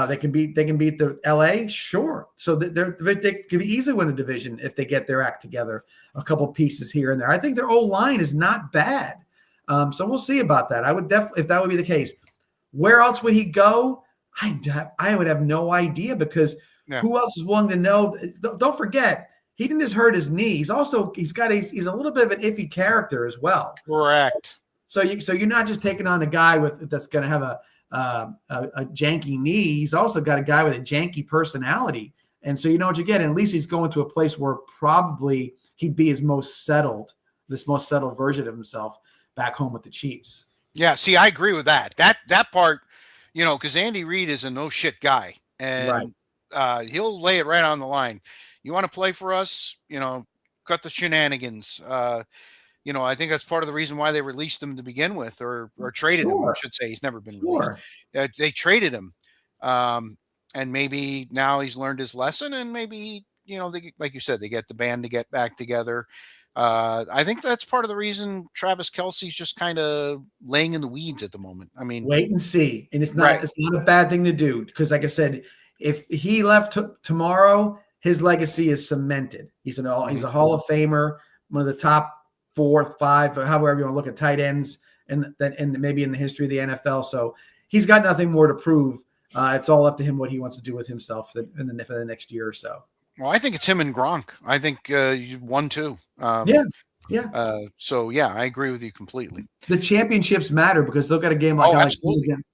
They can beat the LA. Sure. So they can easily win a division if they get their act together. A couple pieces here and there. I think their old line is not bad. So we'll see about that. I would definitely, if that would be the case. Where else would he go? I would have no idea, because who else is willing to know? Don't forget, he didn't just hurt his knee. He's a little bit of an iffy character as well. Correct. So you're not just taking on a guy that's going to have a janky knee. He's also got a guy with a janky personality. And so you know what you get. And at least he's going to a place where probably he'd be this most settled version of himself back home with the Chiefs. Yeah, see, I agree with that. That part, because Andy Reid is a no shit guy, and he'll lay it right on the line. You want to play for us? Cut the shenanigans. I think that's part of the reason why they released him to begin with, or traded him. I should say he's never been released. They traded him, and maybe now he's learned his lesson, and maybe like you said, they get the band to get back together. I think that's part of the reason Travis Kelce's just kind of laying in the weeds at the moment. I mean, wait and see. And it's not a bad thing to do, because like I said, if he left tomorrow, his legacy is cemented. He's a Hall of Famer, one of the top 4, 5, however you want to look at tight ends, and maybe in the history of the NFL. So he's got nothing more to prove. It's all up to him what he wants to do with himself for the next year or so. Well, I think it's him and Gronk. I think 1-2. So I agree with you completely. The championships matter, because look at a game like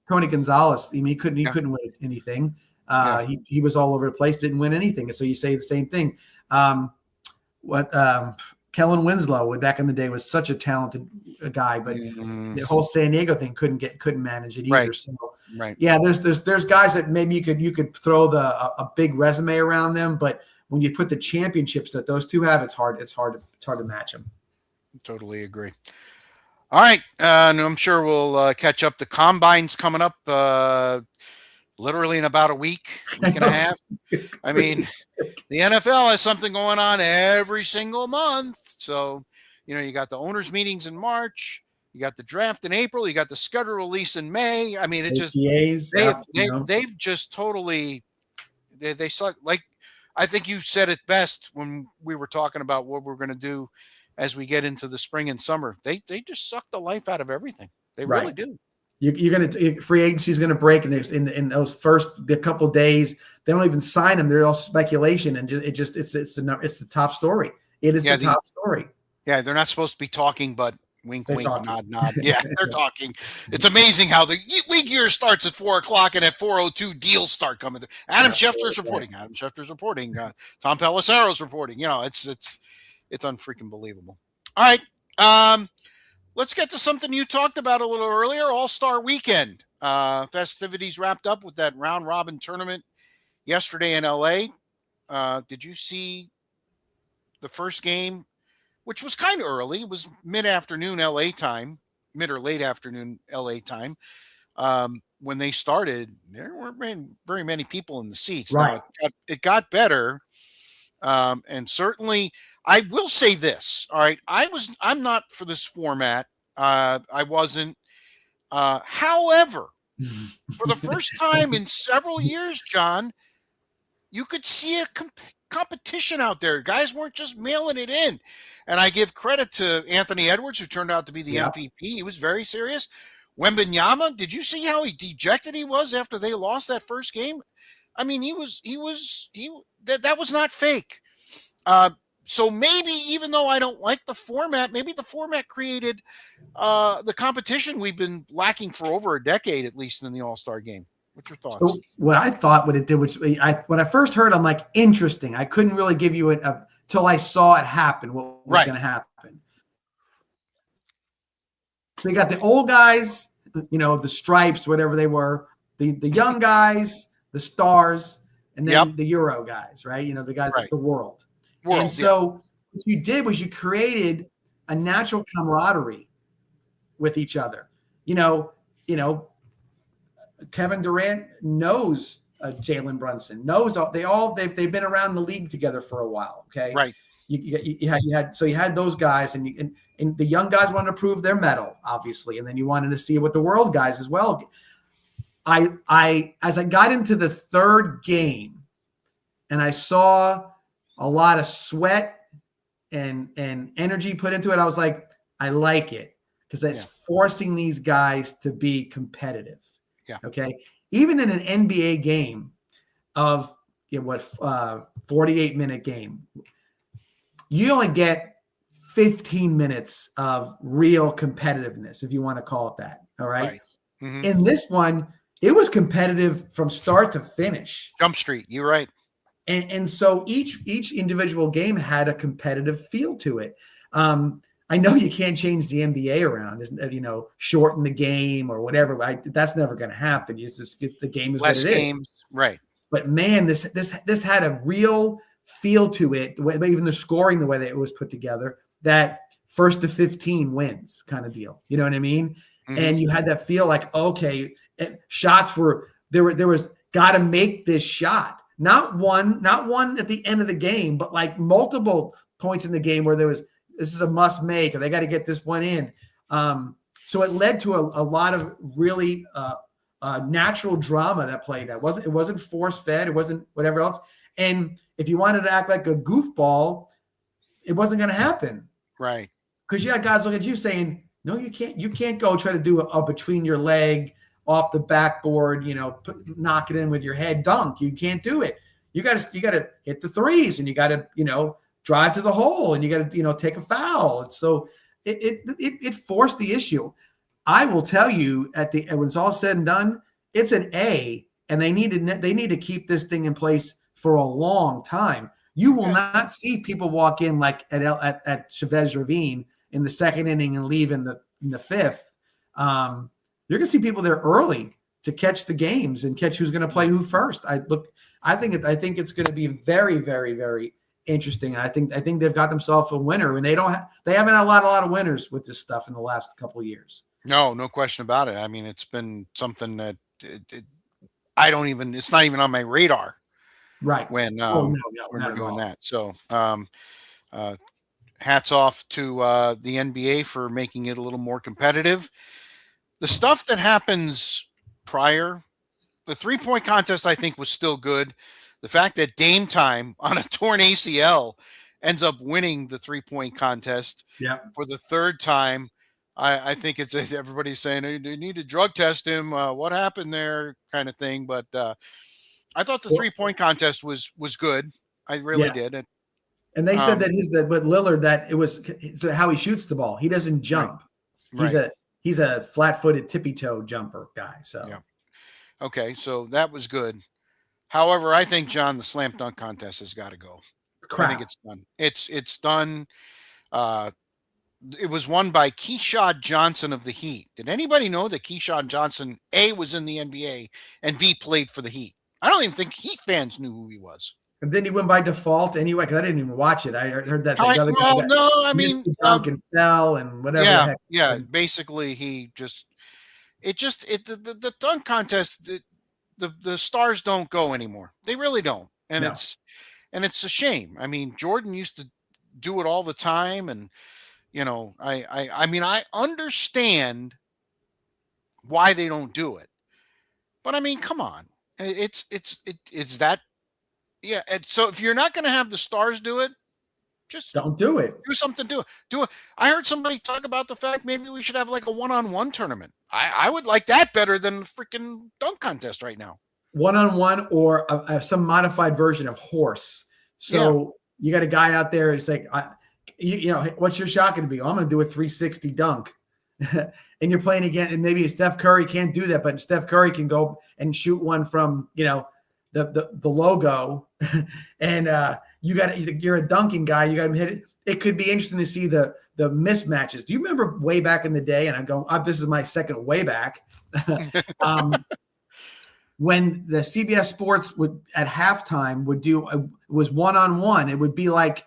Tony Gonzalez. I mean, he couldn't win anything. He was all over the place, didn't win anything. So you say the same thing. Kellen Winslow back in the day was such a talented guy, but the whole San Diego thing couldn't manage it either. Right. So there's guys that maybe you could throw a big resume around them, but when you put the championships that those two have, it's hard to match them. Totally agree. All right, and I'm sure we'll catch up. The Combine's coming up literally in about a week and a half. I mean, the NFL has something going on every single month. So, you got the owners' meetings in March. You got the draft in April. You got the schedule release in May. I mean, it just they've just totally they suck. Like, I think you said it best when we were talking about what we're going to do as we get into the spring and summer. They just suck the life out of everything. They really do. You're going to free agency is going to break in those the couple days. They don't even sign them. They're all speculation, and it's the top story. It is the top story. Yeah, they're not supposed to be talking, but wink, wink, nod, nod. Yeah, they're talking. It's amazing how the league year starts at 4:00 and at 4:02 deals start coming through. Adam Schefter's reporting. Tom Pelissero's reporting. It's unfreaking believable. All right. Let's get to something you talked about a little earlier, All-Star Weekend. Festivities wrapped up with that round-robin tournament yesterday in L.A. Did you see the first game, which was kind of early? It was mid-afternoon L.A. time, mid or late afternoon L.A. time. When they started, there weren't very many people in the seats. Right. Now, it got better, and certainly – I will say this. All right. I'm not for this format. I wasn't. However, for the first time in several years, John, you could see a competition out there. Guys weren't just mailing it in. And I give credit to Anthony Edwards, who turned out to be the MVP. He was very serious. Wembanyama, did you see how dejected he was after they lost that first game? I mean, that was not fake. So maybe, even though I don't like the format, maybe the format created the competition we've been lacking for over a decade, at least in the All-Star game. What's your thoughts? So what it did, which when I first heard, I'm like, interesting. I couldn't really give you till I saw it happen, what was going to happen. So you got the old guys, the stripes, whatever they were, the young guys, the stars, and then the Euro guys, right? The guys of the world. And so what you did was you created a natural camaraderie with each other. Kevin Durant knows Jalen Brunson, knows they've been around the league together for a while. Okay. Right. you had those guys, and the young guys wanted to prove their mettle, obviously, and then you wanted to see what the world guys as well. As I got into the third game, and I saw a lot of sweat and energy put into it, I was like, I like it, because that's forcing these guys to be competitive. Yeah. Okay. Even in an NBA game of 48-minute game, you only get 15 minutes of real competitiveness, if you want to call it that. All right. Mm-hmm. In this one, it was competitive from start to finish. Jump Street. You're right. And so each individual game had a competitive feel to it. I know you can't change the NBA around, shorten the game or whatever. That's never going to happen. You just get the game is less what it games, is. Right? But man, this had a real feel to it. Even the scoring, the way that it was put together, that first to 15 wins kind of deal. You know what I mean? Mm-hmm. And you had that feel like, okay, shots were there was got to make this shot. Not one at the end of the game, but like multiple points in the game where this is a must make, or they got to get this one in. So it led to a lot of really natural drama that played. It wasn't force fed. It wasn't whatever else. And if you wanted to act like a goofball, it wasn't going to happen. Right. Because you had guys look at you saying, no, you can't go try to do a between your leg, off the backboard, knock it in with your head dunk. You can't do it. You got to hit the threes, and you got to, drive to the hole, and you got to, take a foul. And so it forced the issue. I will tell you when it's all said and done, it's an A, and they need to keep this thing in place for a long time. You will not see people walk in like at Chavez Ravine in the second inning and leave in the fifth. You're going to see people there early to catch the games and catch who's going to play who first. I think it's going to be very, very, very interesting. I think they've got themselves a winner, and they haven't had a lot of winners with this stuff in the last couple of years. No question about it. I mean, it's been something that it's not even on my radar. Right. When we're doing that. So, hats off to the NBA for making it a little more competitive. The stuff that happens prior, the 3-point contest, I think, was still good. The fact that Dame Time on a torn ACL ends up winning the 3-point contest for the third time, I think it's everybody's saying they need to drug test him. What happened there, kind of thing. But I thought the 3-point contest was good. I really did. And they said that with Lillard, that it was how he shoots the ball. He doesn't jump. Right. He's a flat-footed, tippy-toe jumper guy. So, okay, so that was good. However, I think, John, the slam dunk contest has got to go. Crap. I think it's done. It's done. It was won by Keyshawn Johnson of the Heat. Did anybody know that Keyshawn Johnson, A, was in the NBA, and B, played for the Heat? I don't even think Heat fans knew who he was. And then he went by default anyway, because I didn't even watch it. I heard that. Duncan fell and whatever. Basically, the dunk contest. The stars don't go anymore. They really don't, and it's a shame. I mean, Jordan used to do it all the time, and I understand why they don't do it, but I mean, come on, it's that. Yeah, and so if you're not going to have the stars do it, just don't do it. Do something. Do it. I heard somebody talk about the fact maybe we should have like a one-on-one tournament. I would like that better than the freaking dunk contest right now. One-on-one or some modified version of horse. So you got a guy out there who's like, what's your shot going to be? I'm going to do a 360 dunk. And you're playing again, and maybe Steph Curry can't do that, but Steph Curry can go and shoot one from, the logo, and you're a dunking guy. You got to hit it. It could be interesting to see the mismatches. Do you remember way back in the day? And this is my second way back. When the CBS Sports would at halftime would do was one-on-one. It would be like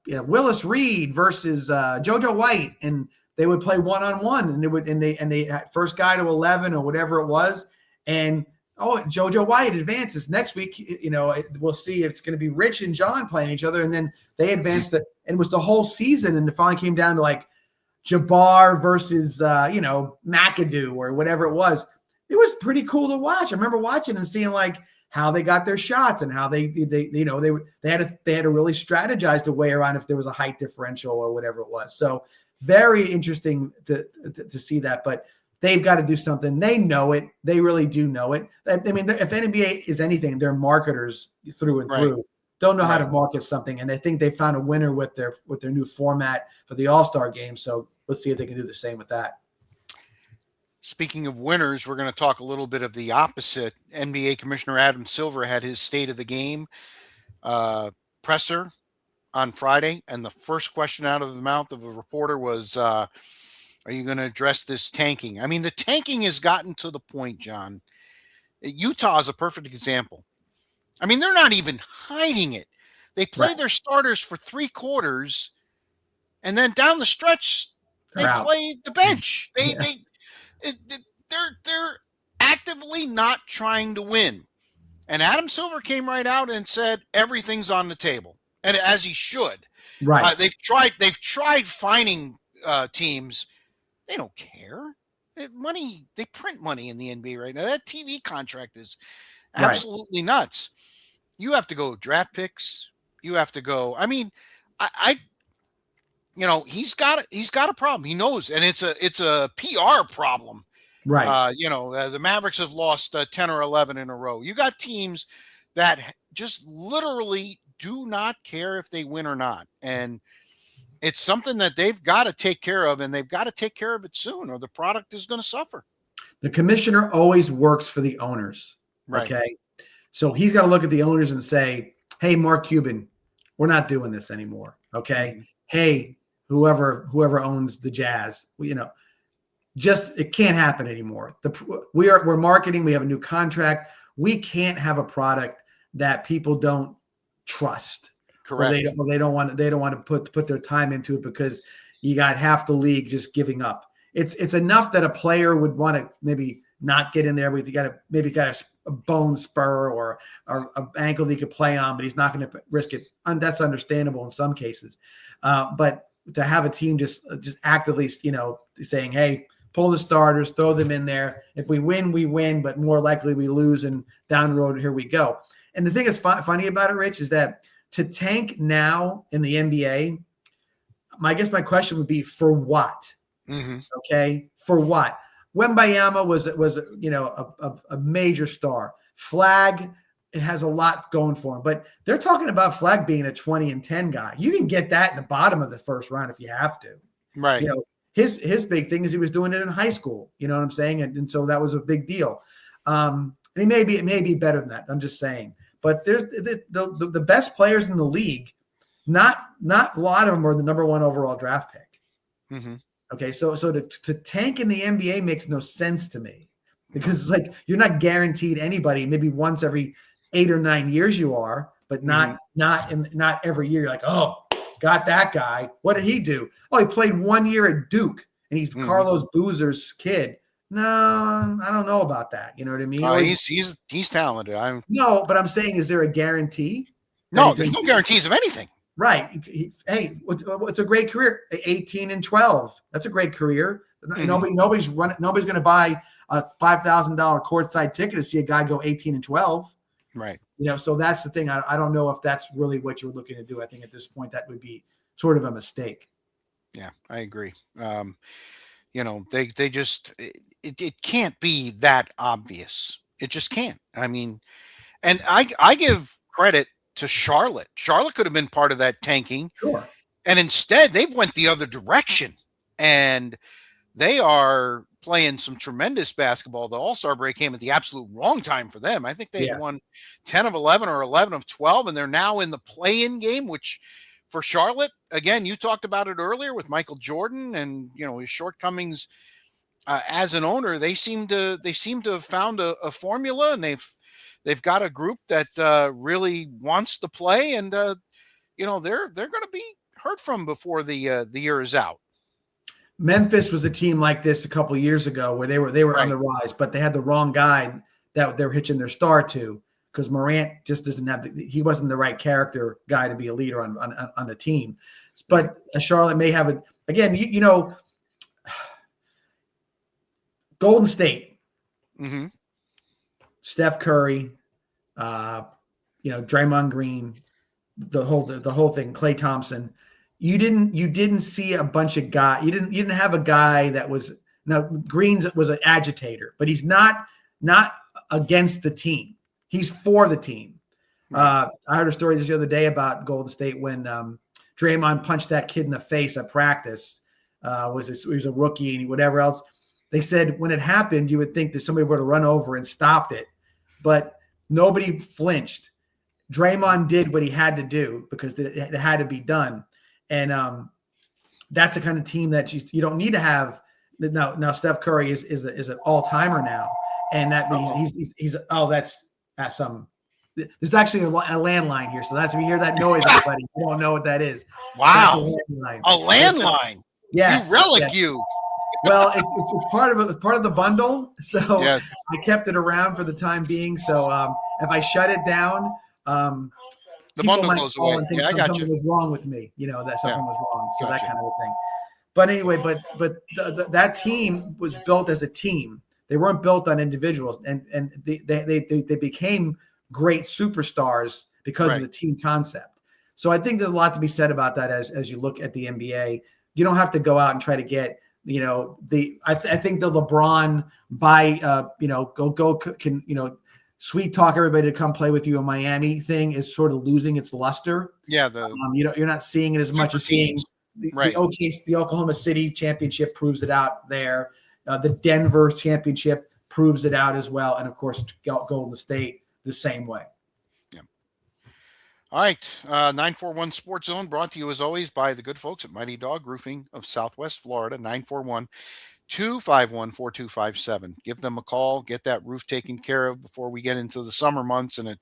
Willis Reed versus JoJo White, and they would play one-on-one, and they had first guy to 11 or whatever it was, and oh, JoJo White advances next week. We'll see if it's going to be Rich and John playing each other, and then they advanced and it was the whole season, and it finally came down to like Jabbar versus McAdoo or whatever it was. It was pretty cool to watch. I remember watching and seeing like how they got their shots and how they had to really strategize the way around if there was a height differential or whatever it was. So very interesting to see that, but they've got to do something. They know it. They really do know it. I mean, if NBA is anything, they're marketers through and through. Don't know how to market something, and I think they found a winner with their new format for the All-Star game. So let's see if they can do the same with that. Speaking of winners, we're going to talk a little bit of the opposite. NBA Commissioner Adam Silver had his State of the Game presser on Friday, and the first question out of the mouth of a reporter was, are you going to address this tanking? I mean, the tanking has gotten to the point, John. Utah is a perfect example. I mean, they're not even hiding it. They play their starters for 3 quarters, and then down the stretch, they play the bench. They're actively not trying to win. And Adam Silver came right out and said everything's on the table, and as he should. Right. They've tried finding teams. They don't care. Money. They print money in the NBA right now. That TV contract is absolutely nuts. You have to go draft picks. You have to go. I mean, he's got a problem. He knows, and it's a PR problem. Right. The Mavericks have lost 10 or 11 in a row. You got teams that just literally do not care if they win or not. And it's something that they've got to take care of, and they've got to take care of it soon, or the product is going to suffer. The commissioner always works for the owners. Right. Okay. So he's got to look at the owners and say, hey, Mark Cuban, we're not doing this anymore. Okay. Mm-hmm. Hey, whoever owns the Jazz, it can't happen anymore. We're marketing. We have a new contract. We can't have a product that people don't trust. Correct. They don't want to put their time into it because you got half the league just giving up. It's enough that a player would want to maybe not get in there. You got a bone spur or an ankle that he could play on, but he's not going to risk it. And that's understandable in some cases. But to have a team just actively, saying, hey, pull the starters, throw them in there. If we win, we win, but more likely we lose, and down the road, here we go. And the thing that's funny about it, Rich, is that to tank now in the NBA, I guess my question would be, for what? Mm-hmm. Okay, for what? Wembanyama was a major star. Flag, it has a lot going for him, but they're talking about Flag being a 20-10 guy. You can get that in the bottom of the first round if you have to. Right. His big thing is he was doing it in high school. You know what I'm saying? And so that was a big deal. And it may be better than that. I'm just saying. But there's the best players in the league. Not a lot of them are the number 1 overall draft pick. Mm-hmm. Okay, so to tank in the NBA makes no sense to me, because it's like you're not guaranteed anybody. Maybe once every 8 or 9 years you are, but not every year. You're like, oh, got that guy. What did he do? Oh, he played 1 year at Duke, and he's Carlos Boozer's kid. No, I don't know about that. You know what I mean? He's talented. No, but I'm saying, is there a guarantee? No, there's no guarantees of anything. Right. Hey, it's a great career. 18 and 12. That's a great career. Mm-hmm. Nobody's going to buy a $5,000 courtside ticket to see a guy go 18 and 12. Right. So that's the thing. I don't know if that's really what you're looking to do. I think at this point that would be sort of a mistake. Yeah, I agree. They just it can't be that obvious. It just can't. I mean, and I give credit to Charlotte. Charlotte could have been part of that tanking. Sure. And instead they went the other direction, and they are playing some tremendous basketball. The All-Star break came at the absolute wrong time for them. I think they won 10 of 11 or 11 of 12, and they're now in the play-in game, which for Charlotte, again, you talked about it earlier with Michael Jordan and, his shortcomings as an owner. They seem to have found a formula, and they've got a group that really wants to play, and they're going to be heard from before the year is out. Memphis was a team like this a couple of years ago where they were on the rise, but they had the wrong guy. that they're hitching their star to, because Morant just doesn't have he wasn't the right character guy to be a leader on the team. But Charlotte may have it again. Golden State, Steph Curry, Draymond Green, the whole thing, Klay Thompson. You didn't see a bunch of guys. You didn't have a guy that was now Green was an agitator, but he's not against the team. He's for the team. I heard a story the other day about Golden State when Draymond punched that kid in the face at practice. He was a rookie and whatever else. They said when it happened, you would think that somebody would have run over and stopped it, but nobody flinched. Draymond did what he had to do because it had to be done. And that's the kind of team that you don't need to have. Now Steph Curry is an all-timer now. And that means he's that's some. There's actually a landline here, so that's if you hear that noise, everybody, you don't know what that is. Wow, a landline. Yes, you relic yes. you. Well, it's part of the bundle, so yes. I kept it around for the time being. So if I shut it down, the bundle goes away. And think something was wrong with me. That something was wrong. So that kind of a thing. But anyway, that team was built as a team. They weren't built on individuals, and they became great superstars because of the team concept. So I think there's a lot to be said about that as you look at the NBA. You don't have to go out and try to get, I think the LeBron sweet talk everybody to come play with you in Miami thing is sort of losing its luster. Yeah. You're not seeing it as much as seeing the Oklahoma City championship proves it out there. The Denver championship proves it out as well. And of course, Golden State the same way. Yeah. All right. 941 Sports Zone brought to you as always by the good folks at Mighty Dog Roofing of Southwest Florida, 941-251-4257. Give them a call, get that roof taken care of before we get into the summer months and it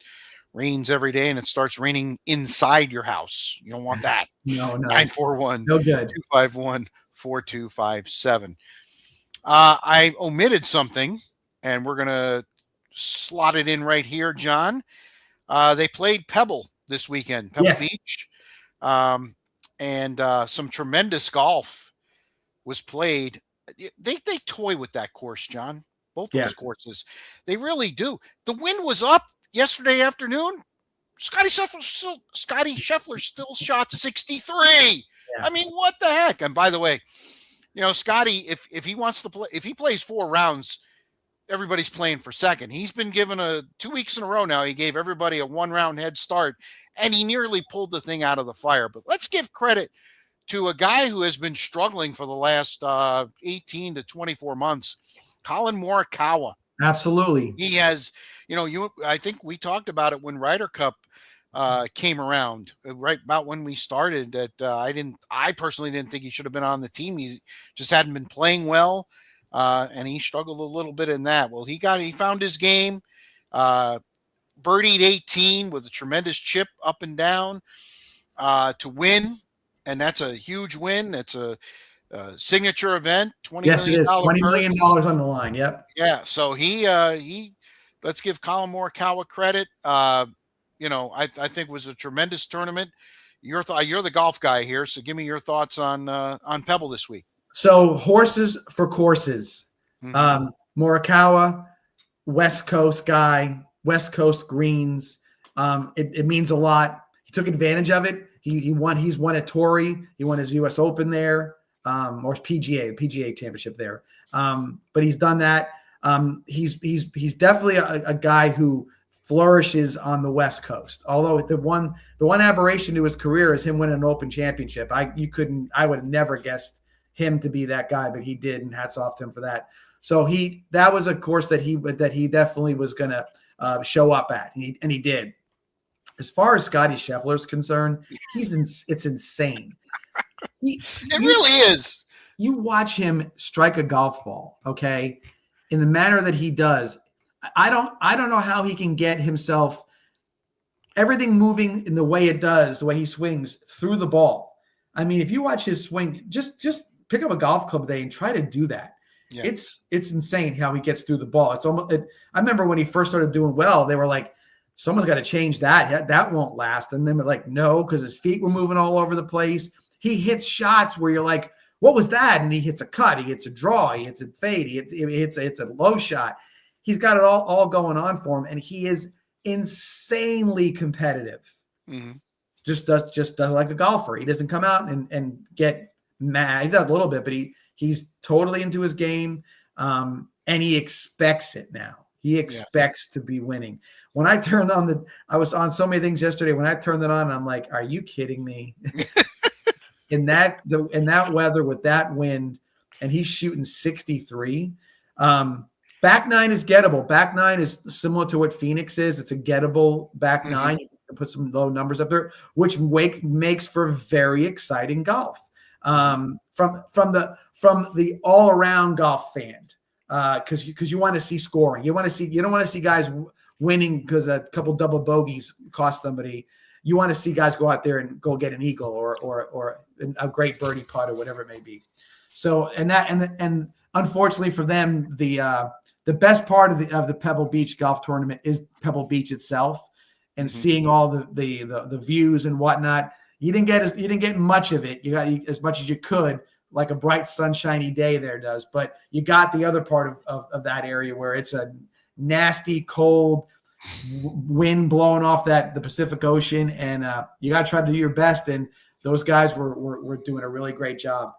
rains every day and it starts raining inside your house. You don't want that. No. 941 no good. 251-4257. I omitted something and we're going to slot it in right here, John. They played Pebble this weekend, Pebble Beach. And some tremendous golf was played. They toy with that course, John. Both of those courses. They really do. The wind was up yesterday afternoon. Scotty Scheffler still shot 63. Yeah. I mean, what the heck? And by the way, Scotty, if he wants to play, if he plays 4 rounds, everybody's playing for second. He's been given 2 weeks in a row now. He gave everybody a 1-round head start, and he nearly pulled the thing out of the fire. But let's give credit to a guy who has been struggling for the last 18 to 24 months, Colin Morikawa. Absolutely. He has, I think we talked about it when Ryder Cup came around, right about when we started, that I personally didn't think he should have been on the team. He just hadn't been playing well. And he struggled a little bit in that. Well, he found his game, birdied 18 with a tremendous chip up and down, to win. And that's a huge win. That's a signature event. $20 million. Yes, it is. $20 million on the line. Yep. Yeah. So he let's give Colin Morikawa credit. I think was a tremendous tournament. You're the golf guy here. So give me your thoughts on Pebble this week. So horses for courses. Morikawa, West Coast guy, West Coast greens. It means a lot. He took advantage of it. He's won at Torrey. He won his U.S. Open there, or his PGA championship there. But he's done that. He's definitely a guy who flourishes on the West Coast. Although the one aberration to his career is him winning an Open championship. I would have never guessed him to be that guy, but he did, and hats off to him for that. So that was a course that he definitely was going to show up at, and he did. As far as Scotty Scheffler is concerned, it's insane. It really is. You watch him strike a golf ball, okay, in the manner that he does. I don't know how he can get himself everything moving in the way it does, the way he swings through the ball. I mean, if you watch his swing, just pick up a golf club today and try to do that. Yeah. It's insane how he gets through the ball. It's almost. I remember when he first started doing well, they were like, someone's got to change that. That won't last. And then we're like, no, because his feet were moving all over the place. He hits shots where you're like, what was that? And he hits a cut, he hits a draw, he hits a fade, he hits a low shot. He's got it all going on for him, and he is insanely competitive. Mm-hmm. Just does like a golfer. He doesn't come out and get mad. He does a little bit, but he's totally into his game, and he expects it now. He expects to be winning. When I turned on I was on so many things yesterday. When I turned it on, I'm like, are you kidding me? in that weather with that wind, and he's shooting 63. Back nine is gettable. Back nine is similar to what Phoenix is. It's a gettable back nine. You can put some low numbers up there, which makes for very exciting golf. From the all around golf fan, because you want to see scoring. You don't want to see guys winning because a couple double bogeys cost somebody. You want to see guys go out there and go get an eagle or a great birdie putt or whatever it may be. So and unfortunately for them, the best part of the Pebble Beach golf tournament is Pebble Beach itself, and seeing all the views and whatnot. You didn't get much of it. You got as much as you could, like a bright sunshiny day there does. But you got the other part of that area where it's a nasty, cold wind blowing off the Pacific Ocean, and you got to try to do your best. And those guys were doing a really great job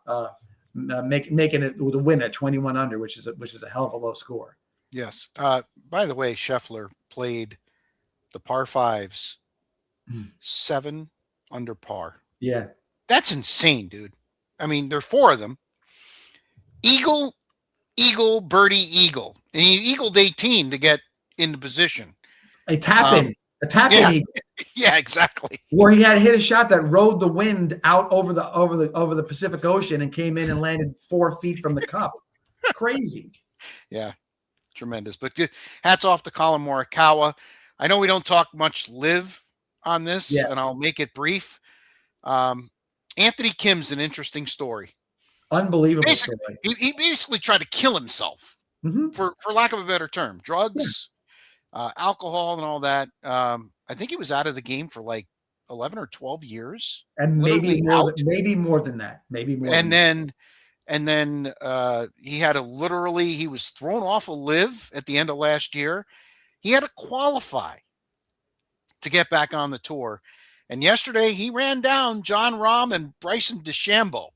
making it with a win at 21 under, which is a hell of a low score. Yes. By the way, Scheffler played the par fives 7 under par. Yeah. That's insane, dude. I mean, there are 4 of them. Eagle, birdie, eagle. And he eagled 18 to get into position. A tap-in. Yeah. Eagle. Yeah, exactly. Where he had hit a shot that rode the wind out over the Pacific Ocean and came in and landed 4 feet from the cup. Crazy. Yeah. Tremendous. But good. Hats off to Colin Morikawa. I know we don't talk much live on this, and I'll make it brief. Anthony Kim's an interesting story. Unbelievable story. He basically tried to kill himself, for lack of a better term. Drugs, alcohol, and all that. I think he was out of the game for like 11 or 12 years, and maybe more than that. And then he had he was thrown off a live at the end of last year. He had to qualify to get back on the tour. And yesterday he ran down Jon Rahm and Bryson DeChambeau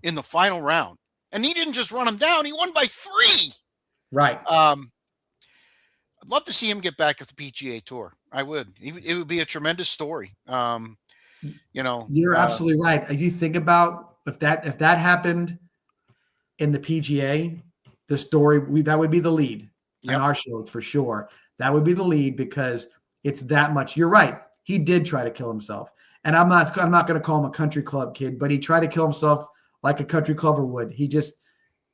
in the final round. And he didn't just run them down. He won by 3. Right. I'd love to see him get back at the PGA Tour. I would. It would be a tremendous story. You're absolutely right. You think about if that happened in the PGA, the story that would be the lead in our show for sure. That would be the lead because it's that much. You're right. He did try to kill himself, and I'm not going to call him a country club kid, but he tried to kill himself like a country clubber would. He just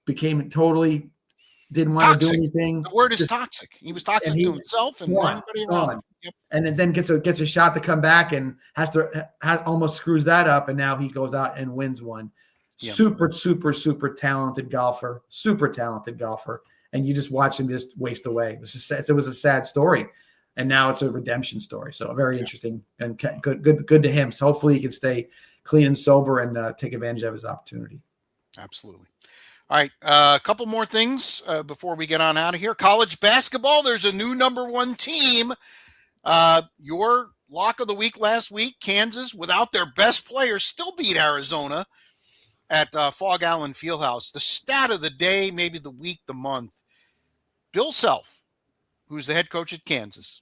became totally didn't want to do anything. The word is toxic. He was toxic to himself and everybody around him. Yep. And then gets a shot to come back and almost screws that up, and now he goes out and wins one. Yep. Super talented golfer. Super talented golfer. And you just watch him just waste away. It was a sad story, and now it's a redemption story. So very interesting and good to him. So hopefully he can stay clean and sober and take advantage of his opportunity. Absolutely. All right, a couple more things before we get on out of here. College basketball. There's a new number 1 team. Your lock of the week last week, Kansas, without their best players, still beat Arizona at Fog Allen Fieldhouse. The stat of the day, maybe the week, the month. Bill Self, who's the head coach at Kansas,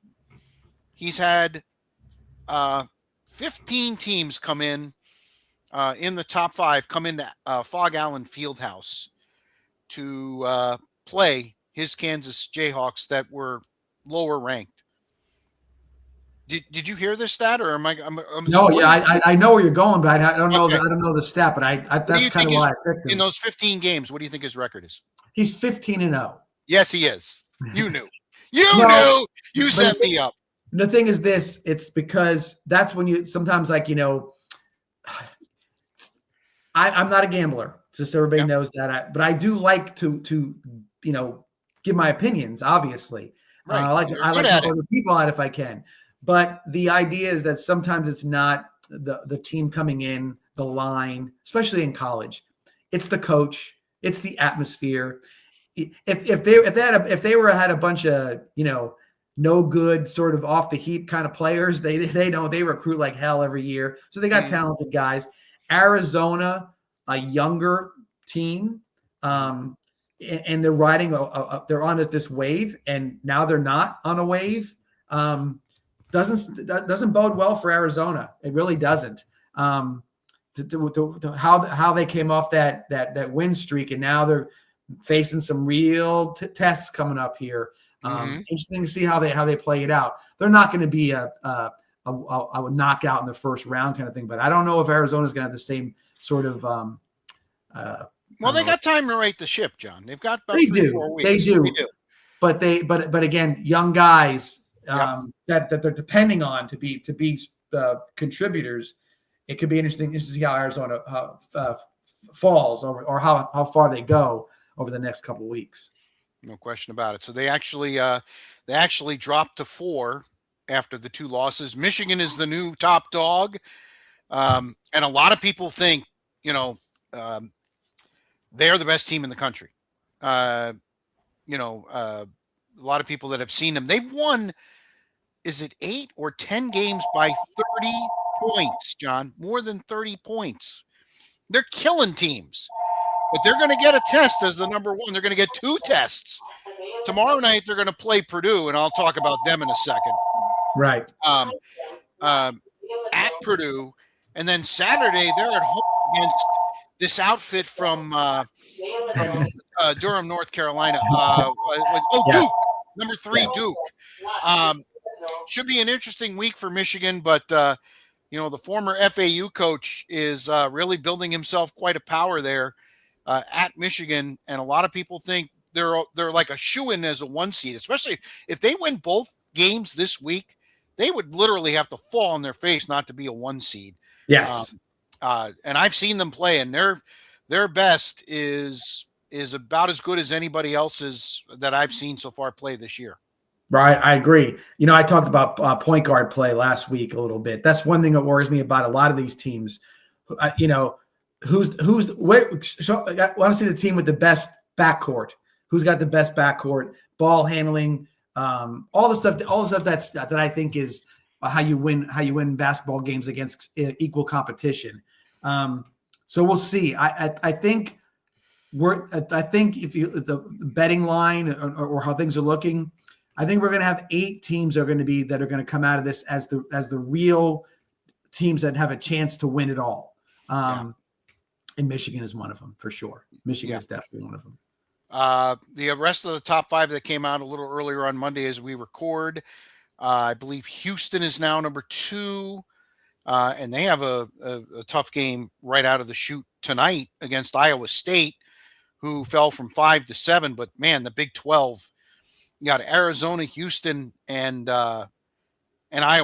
he's had 15 teams come in the top 5, come into Fog Allen Fieldhouse to play his Kansas Jayhawks that were lower ranked. Did you hear this stat, or am I? I know where you're going, but I don't know. Okay. I don't know the stat, but that's kind of why I picked him. In those 15 games, what do you think his record is? He's 15-0. Yes, he is. You knew. You set me up. The thing is this, it's because that's when you sometimes I'm not a gambler. Just so everybody Yeah. knows that. But I do like to give my opinions. Obviously, Right. I like You're I good like to at help it. other people out if I can. But the idea is that sometimes it's not the team coming in, the line, especially in college. It's the coach. It's the atmosphere. If they had a bunch of no good sort of off the heap kind of players, they recruit like hell every year. So they got Mhm. talented guys. Arizona, a younger team, and they're riding they're on this wave, and now they're not on a wave. Doesn't bode well for Arizona. It really doesn't. To how they came off that win streak, and now they're facing some real tests coming up here. Mhm. Interesting to see how they play it out. They're not going to be a knockout in the first round kind of thing, but I don't know if Arizona's going to have the same sort of. Well, they got time to right the ship, John. They've got about They 3-4 do, weeks. They do. but again, young guys Yep. that they're depending on to be contributors. It could be interesting to see how Arizona falls or how far they go over the next couple of weeks. No question about it. So they actually dropped to 4 after the 2 losses. Michigan is the new top dog, and a lot of people think they're the best team in the country. A lot of people that have seen them, they've won. Is it 8 or 10 games by 30 points, John? More than 30 points. They're killing teams. But they're going to get a test as the number 1. They're going to get 2 tests. Tomorrow night, they're going to play Purdue, and I'll talk about them in a second. Right. At Purdue. And then Saturday, they're at home against this outfit from Durham, North Carolina. Duke, number 3, Duke. Should be an interesting week for Michigan, but the former FAU coach is really building himself quite a power there at Michigan, and a lot of people think they're like a shoo-in as a 1 seed, especially if they win both games this week. They would literally have to fall on their face not to be a 1 seed. Yes. And I've seen them play, and their best is about as good as anybody else's that I've seen so far play this year. Right, I agree. I talked about point guard play last week a little bit. That's one thing that worries me about a lot of these teams. So I want to see the team with the best backcourt. Who's got the best backcourt, ball handling, all the stuff that I think is how you win basketball games against equal competition. So we'll see. I think if the betting line or how things are looking, I think we're going to have 8 teams that are going to come out of this as the real teams that have a chance to win it all. And Michigan is one of them for sure. Michigan is definitely one of them. The rest of the top 5 that came out a little earlier on Monday as we record, I believe Houston is now number 2, and they have a tough game right out of the chute tonight against Iowa State, who fell from 5 to 7. But man, the Big 12, you got Arizona, Houston, and Iowa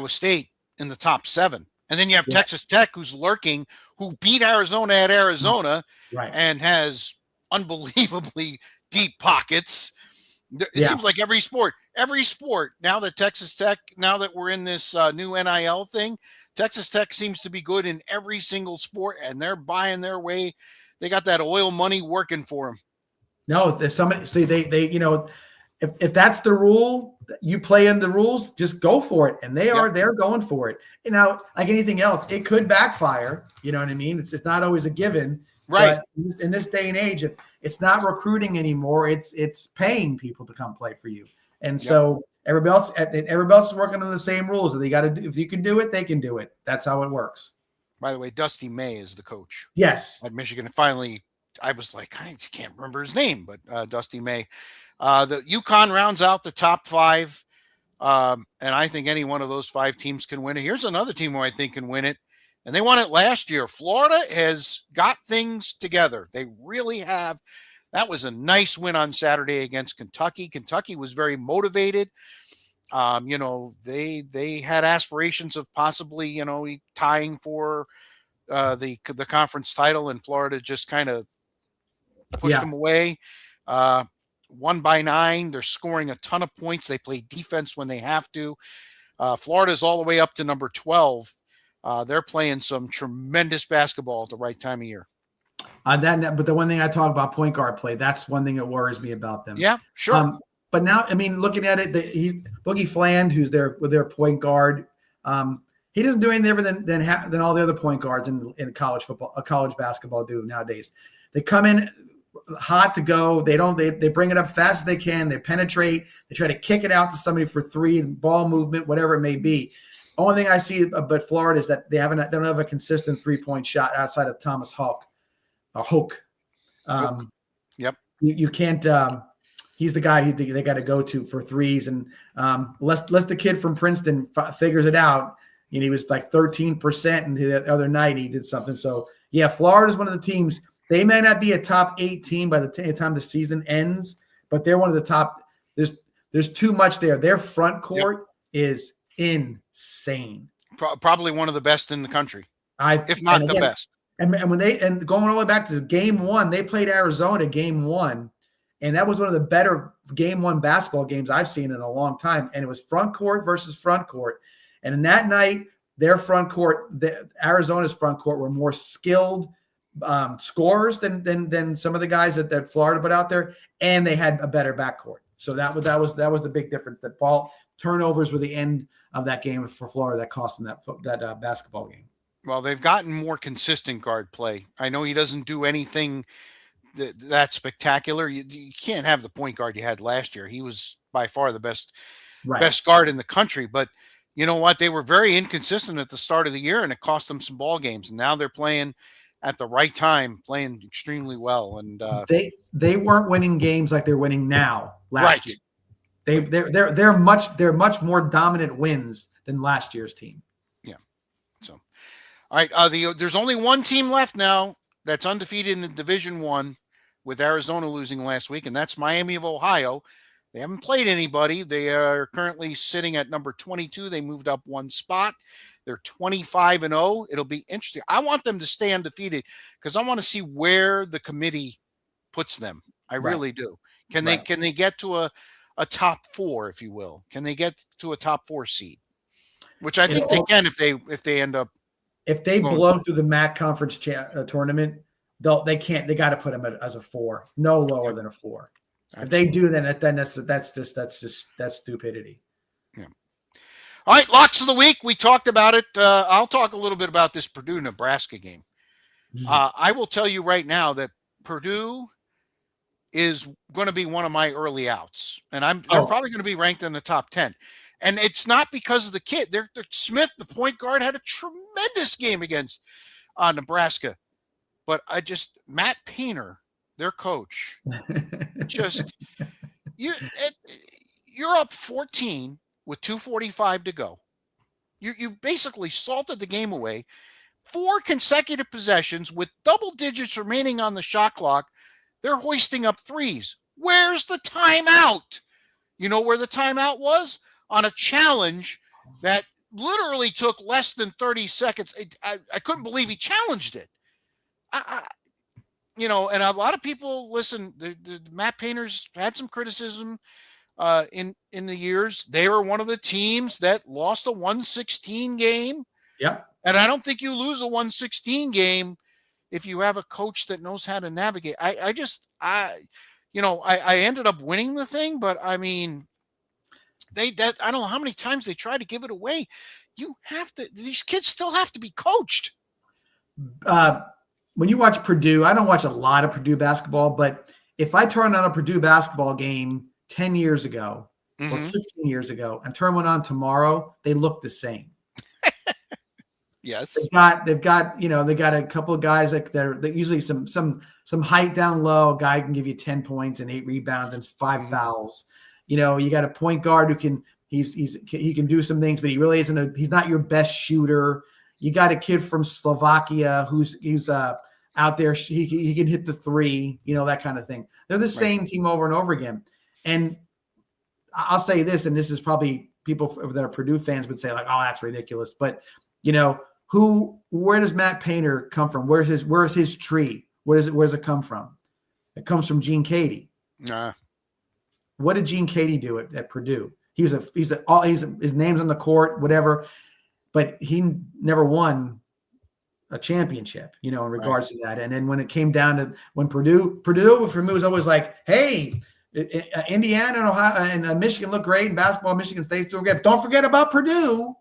State in the top 7. And then you have Texas Tech, who's lurking, who beat Arizona at Arizona, and has unbelievably deep pockets. It seems like every sport, now that Texas Tech, now that we're in this new NIL thing, Texas Tech seems to be good in every single sport, and they're buying their way. They got that oil money working for them. No, there's somebody. See, they if that's the rule, you play in the rules, just go for it. And they're going for it. Now, like anything else, it could backfire. You know what I mean? It's not always a given. Right. But in this day and age, it's not recruiting anymore. It's paying people to come play for you. And so everybody else is working on the same rules. They got to do. If you can do it, they can do it. That's how it works. By the way, Dusty May is the coach. Yes. At Michigan. And finally, I was like, I can't remember his name, but Dusty May. The UConn rounds out the top 5. And I think any one of those 5 teams can win it. Here's another team who I think can win it. And they won it last year. Florida has got things together. They really have. That was a nice win on Saturday against Kentucky. Kentucky was very motivated. They had aspirations of possibly, tying for the conference title, and Florida just kind of pushed them away. 1-9. They're scoring a ton of points. They play defense when they have to. Florida's all the way up to number 12. They're playing some tremendous basketball at the right time of year. But the one thing I talk about point guard play, that's one thing that worries me about them. Yeah, sure. But now, I mean, looking at it, he's Boogie Fland, who's their point guard. He doesn't do anything different than all the other point guards in college football, college basketball do nowadays. They come in hot to go. They bring it up fast as they can. They penetrate. They try to kick it out to somebody for three, ball movement, whatever it may be. Only thing I see about Florida is that they don't have a consistent 3-point shot outside of Thomas Hoke. Yep. You can't. He's the guy they got to go to for threes, and unless the kid from Princeton figures it out, he was like 13%, and the other night he did something. So yeah, Florida's one of the teams. They may not be a top 8 team by the time the season ends, but they're one of the top. There's too much there. Their front court is insane. Probably one of the best in the country, if not the best. And when going all the way back to game 1, they played Arizona game 1. And that was one of the better game 1 basketball games I've seen in a long time. And it was front court versus front court. And in that night, their front court, Arizona's front court, were more skilled scorers than some of the guys that Florida put out there. And they had a better backcourt. So that was the big difference. That ball turnovers were the end of that game for Florida that cost them that basketball game. Well, they've gotten more consistent guard play. I know he doesn't do anything that's spectacular. You can't have the point guard you had last year. He was by far the best guard in the country. But you know what? They were very inconsistent at the start of the year, and it cost them some ball games. And now they're playing at the right time, playing extremely well. And they weren't winning games like they're winning now. Last year, they're much more dominant wins than last year's team. Yeah. So, all right. There's only one team left now that's undefeated in Division I, with Arizona losing last week, and that's Miami of Ohio. They haven't played anybody. They are currently sitting at number 22. They moved up one spot. They're 25-0. It'll be interesting. I want them to stay undefeated because I want to see where the committee puts them. I really do. Can they get to a top 4, if you will? Can they get to a top 4 seed? Which I think they can if they end up. If they blow through the MAC conference tournament, they can't. They got to put them as a 4, no lower than a 4. Absolutely. If they do, then that's stupidity. Yeah. All right, locks of the week. We talked about it. I'll talk a little bit about this Purdue-Nebraska game. I will tell you right now that Purdue is going to be one of my early outs, and they're probably going to be ranked in the top 10. And it's not because of the kid. Smith, the point guard, had a tremendous game against Nebraska. But Matt Painter, their coach, you're up 14 with 2:45 to go. You basically salted the game away. 4 consecutive possessions with double digits remaining on the shot clock. They're hoisting up threes. Where's the timeout? You know where the timeout was? On a challenge that literally took less than 30 seconds. I couldn't believe he challenged it. And a lot of people listen. The Matt Painter's had some criticism in the years. They were one of the teams that lost a 116 game. Yep. And I don't think you lose a 116 game if you have a coach that knows how to navigate. I ended up winning the thing, but I mean, I don't know how many times they try to give it away. These kids still have to be coached. When you watch Purdue, I don't watch a lot of Purdue basketball, but if I turn on a Purdue basketball game 10 years ago or 15 years ago and turn one on tomorrow, they look the same. Yes. They've got a couple of guys that usually some height down low. A guy can give you 10 points and 8 rebounds and 5 fouls. You got a point guard who can he can do some things, but he really isn't he's not your best shooter. You got a kid from Slovakia who's out there. He can hit the 3, that kind of thing. They're the same team over and over again. And I'll say this, and this is probably people that are Purdue fans would say like, oh, that's ridiculous. But where does Matt Painter come from? Where's his tree? Where does it come from? It comes from Gene Cady. Nah. What did Gene Cady do at Purdue? His name's on the court, whatever, but he never won a championship, in regards to that. And then when it came down to when Purdue for me was always like, hey, Indiana and Ohio and Michigan look great in basketball. Michigan State's doing great. Don't forget about Purdue.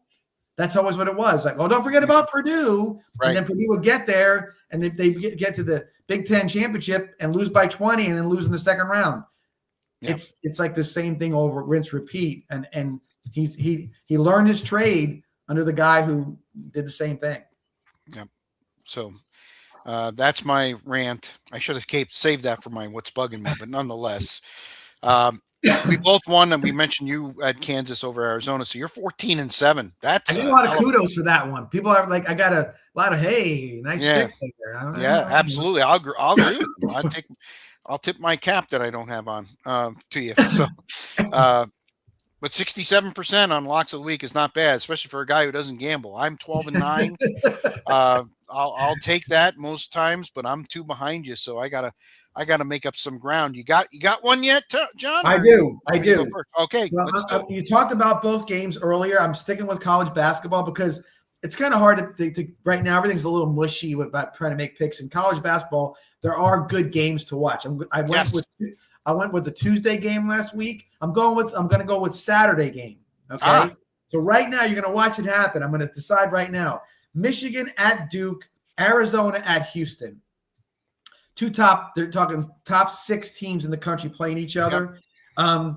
That's always what it was. Like, don't forget about Purdue. Right. And then Purdue would get there and they get to the Big Ten championship and lose by 20 and then lose in the second round. Yep. It's like the same thing over rinse repeat. And he learned his trade under the guy who did the same thing. Yep. So that's my rant. I should have saved that for my what's bugging me, but nonetheless, we both won, and we mentioned you at Kansas over Arizona. So you're 14-7. That's I get a lot of kudos for that one. People are like, I got a lot of nice pick there. Yeah, absolutely. I'll agree. I'll tip my cap that I don't have on to you. So, but 67% on locks of the week is not bad, especially for a guy who doesn't gamble. I'm 12-9. I'll take that most times, but I'm 2 behind you, so I gotta make up some ground. You got one yet, John? I do. Okay, well, let's go. You talked about both games earlier. I'm sticking with college basketball because it's kind of hard to right now. Everything's a little mushy about trying to make picks in college basketball. There are good games to watch. I went with the Tuesday game last week. I'm going to go with Saturday game. Okay. So right now you're going to watch it happen. I'm going to decide right now. Michigan at Duke, Arizona at Houston. They're talking top 6 teams in the country playing each other. Yep.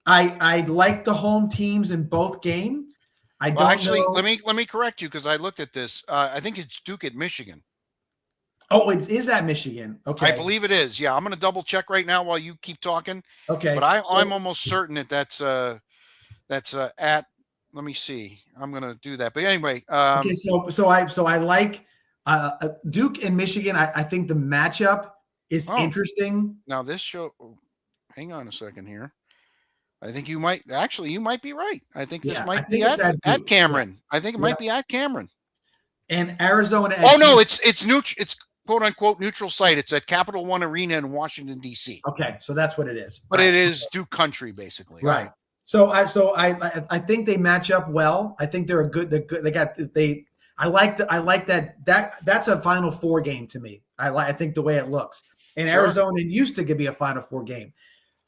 I like the home teams in both games. Let me correct you because I looked at this. I think it's Duke at Michigan. Oh, it is at Michigan. Okay. I believe it is. Yeah, I'm going to double check right now while you keep talking. Okay. But I'm almost certain that's at. Let me see. I'm going to do that. But anyway. Okay. So I like Duke and Michigan. I think the matchup is interesting. Now this show. Hang on a second here. I think you might be right. I think this might be at Cameron. Yeah. I think it might be at Cameron. And Arizona. No, it's neutral. It's quote unquote neutral site. It's at Capital One Arena in Washington D.C. Okay, so that's what it is. But it is Duke country basically. Right. So I think they match up well. I think they're good. I like that. That's a Final Four game to me. I think the way it looks. And sure. Arizona used to be a Final Four game.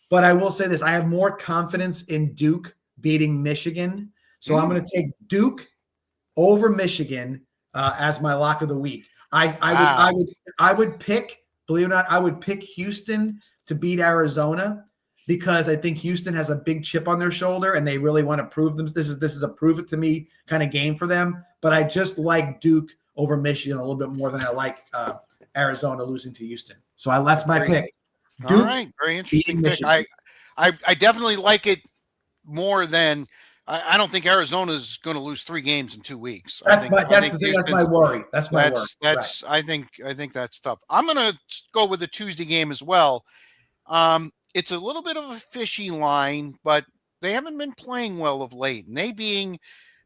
But I will say this: I have more confidence in Duke beating Michigan, so I'm going to take Duke over Michigan as my lock of the week. I would pick, believe it or not, I would pick Houston to beat Arizona because I think Houston has a big chip on their shoulder and they really want to prove them. This is a prove it to me kind of game for them. But I just like Duke over Michigan a little bit more than I like Arizona losing to Houston. So that's my pick. Duke, all right, very interesting pick. I definitely like it more than I don't think Arizona's going to lose 3 games in 2 weeks. That's my worry. That's my worry. Right. I think that's tough. I'm going to go with the Tuesday game as well. It's a little bit of a fishy line, but they haven't been playing well of late. And they being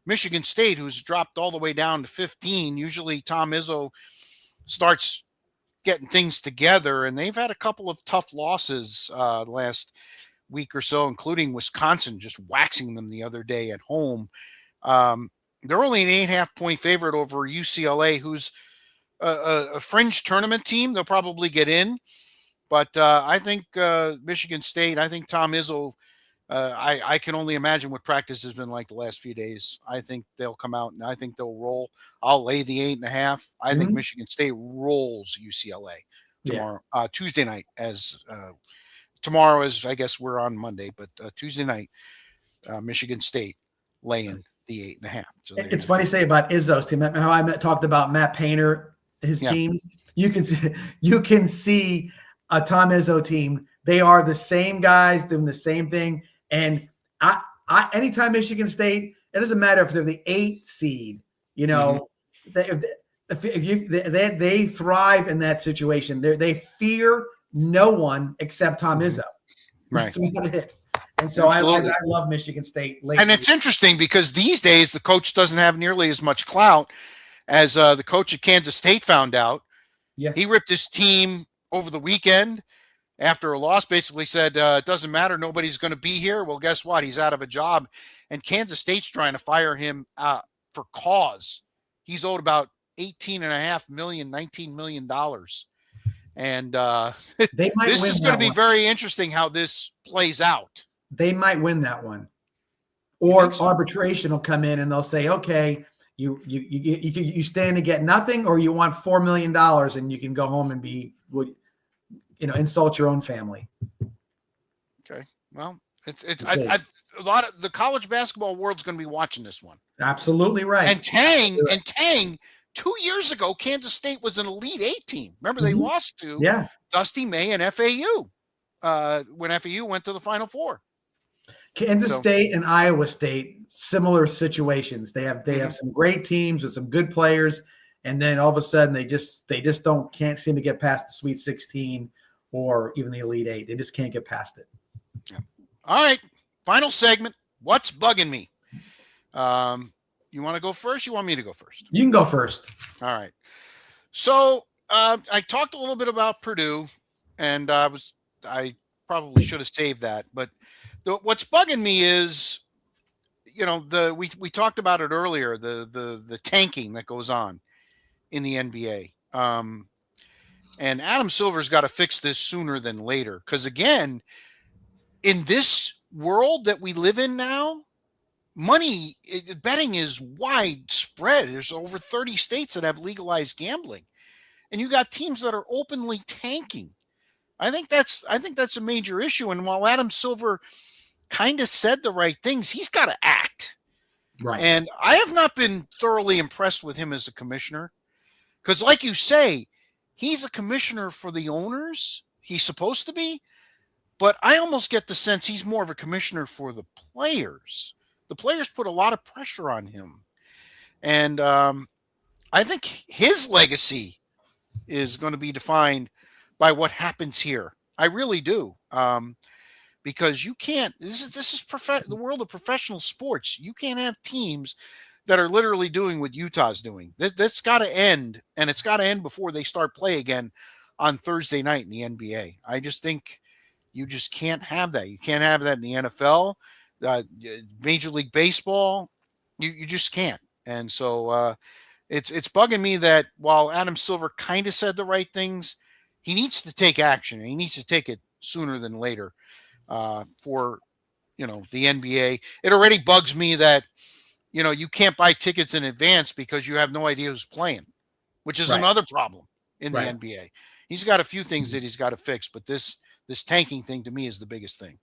Michigan State, who's dropped all the way down to 15. Usually Tom Izzo starts getting things together, and they've had a couple of tough losses last week or so, including Wisconsin just waxing them the other day at home. They're only an 8.5 point favorite over UCLA, who's a fringe tournament team. They'll probably get in, but I think Michigan State, I think Tom Izzo, I can only imagine what practice has been like the last few days. I think they'll come out and I think they'll roll. I'll lay the 8.5. I think Michigan State rolls UCLA tomorrow, Tuesday night. As tomorrow is, I guess we're on Monday, but Tuesday night, Michigan State laying the 8.5. So it's funny to say about Izzo's team. How I talked about Matt Painter, his teams. You can see a Tom Izzo team. They are the same guys doing the same thing. And I anytime Michigan State, it doesn't matter if they're the 8 seed, they thrive in that situation. They fear no one except Tom Izzo. Right. That's about it. And so I love Michigan State. And it's interesting because these days the coach doesn't have nearly as much clout as the coach at Kansas State found out. Yeah. He ripped his team over the weekend. after a loss basically said, it doesn't matter. Nobody's going to be here. Well, guess what? He's out of a job. And Kansas State's trying to fire him for cause. He's owed about $18.5 million, $19 million. And They might this win is going to that be one. very interesting how this plays out. They might win that one. You Or think so? arbitration will come in and they'll say, okay, you stand to get nothing, or you want $4 million and you can go home and insult your own family. Okay. Well, We'll see. a lot of the college basketball world's going to be watching this one. Absolutely right. And Tang, 2 years ago, Kansas State was an Elite Eight team. Remember, they lost to Dusty May and FAU when FAU went to the Final Four. Kansas State and Iowa State, similar situations. They have some great teams with some good players, and then all of a sudden they just can't seem to get past the Sweet 16 or even the Elite Eight. They just can't get past it. Yeah. All right, final segment. What's bugging me? You want to go first? You want me to go first? You can go first. All right. So I talked a little bit about Purdue, and I probably should have saved that. But what's bugging me is, we talked about it earlier, the tanking that goes on in the NBA. And Adam Silver's got to fix this sooner than later, because again, in this world that we live in now, betting is widespread. There's over 30 states that have legalized gambling, and you got teams that are openly tanking. I think that's a major issue. And while Adam Silver kind of said the right things, he's got to act. Right. And I have not been thoroughly impressed with him as a commissioner, because, like you say, he's a commissioner for the owners. He's supposed to be, but I almost get the sense he's more of a commissioner for the players. The players put a lot of pressure on him. And I think his legacy is going to be defined by what happens here. I really do. Because you can't, this is the world of professional sports. You can't have teams that are literally doing what Utah's doing. That's got to end, and it's got to end before they start play again on Thursday night in the NBA. I just think you just can't have that. You can't have that in the NFL, Major League Baseball. You just can't. And so it's bugging me that while Adam Silver kind of said the right things, he needs to take action, and he needs to take it sooner than later for the NBA. It already bugs me that you can't buy tickets in advance because you have no idea who's playing, which is another problem in the NBA. He's got a few things that he's got to fix, but this tanking thing to me is the biggest thing.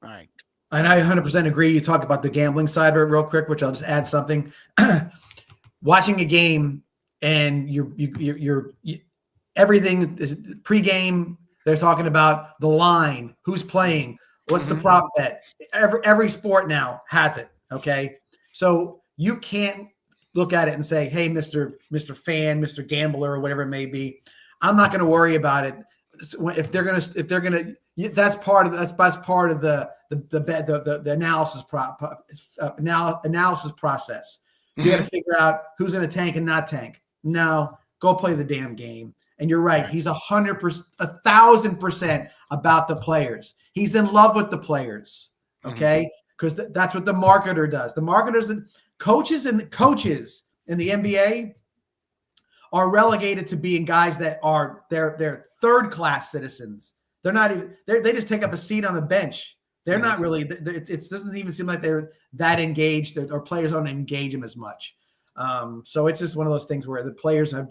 All right. And I 100% agree. You talk about the gambling side of it real quick, which I'll just add something. Watching a game and you're everything is pregame. They're talking about the line, who's playing, what's the prop bet. Every sport now has it. Okay, so you can't look at it and say, "Hey, Mr. Fan, Mr. Gambler, or whatever it may be, I'm not going to worry about it." If they're gonna, that's part of the analysis process. You got to figure out who's going to tank and not tank. No, go play the damn game. And you're right. He's 100%, 1,000% about the players. He's in love with the players. Okay, because that's what the marketer does. The marketers and coaches in the NBA are relegated to being guys that are they're third class citizens. They're not even. They just take up a seat on the bench. They're not really. It doesn't even seem like they're that engaged, or players don't engage them as much. So it's just one of those things where the players have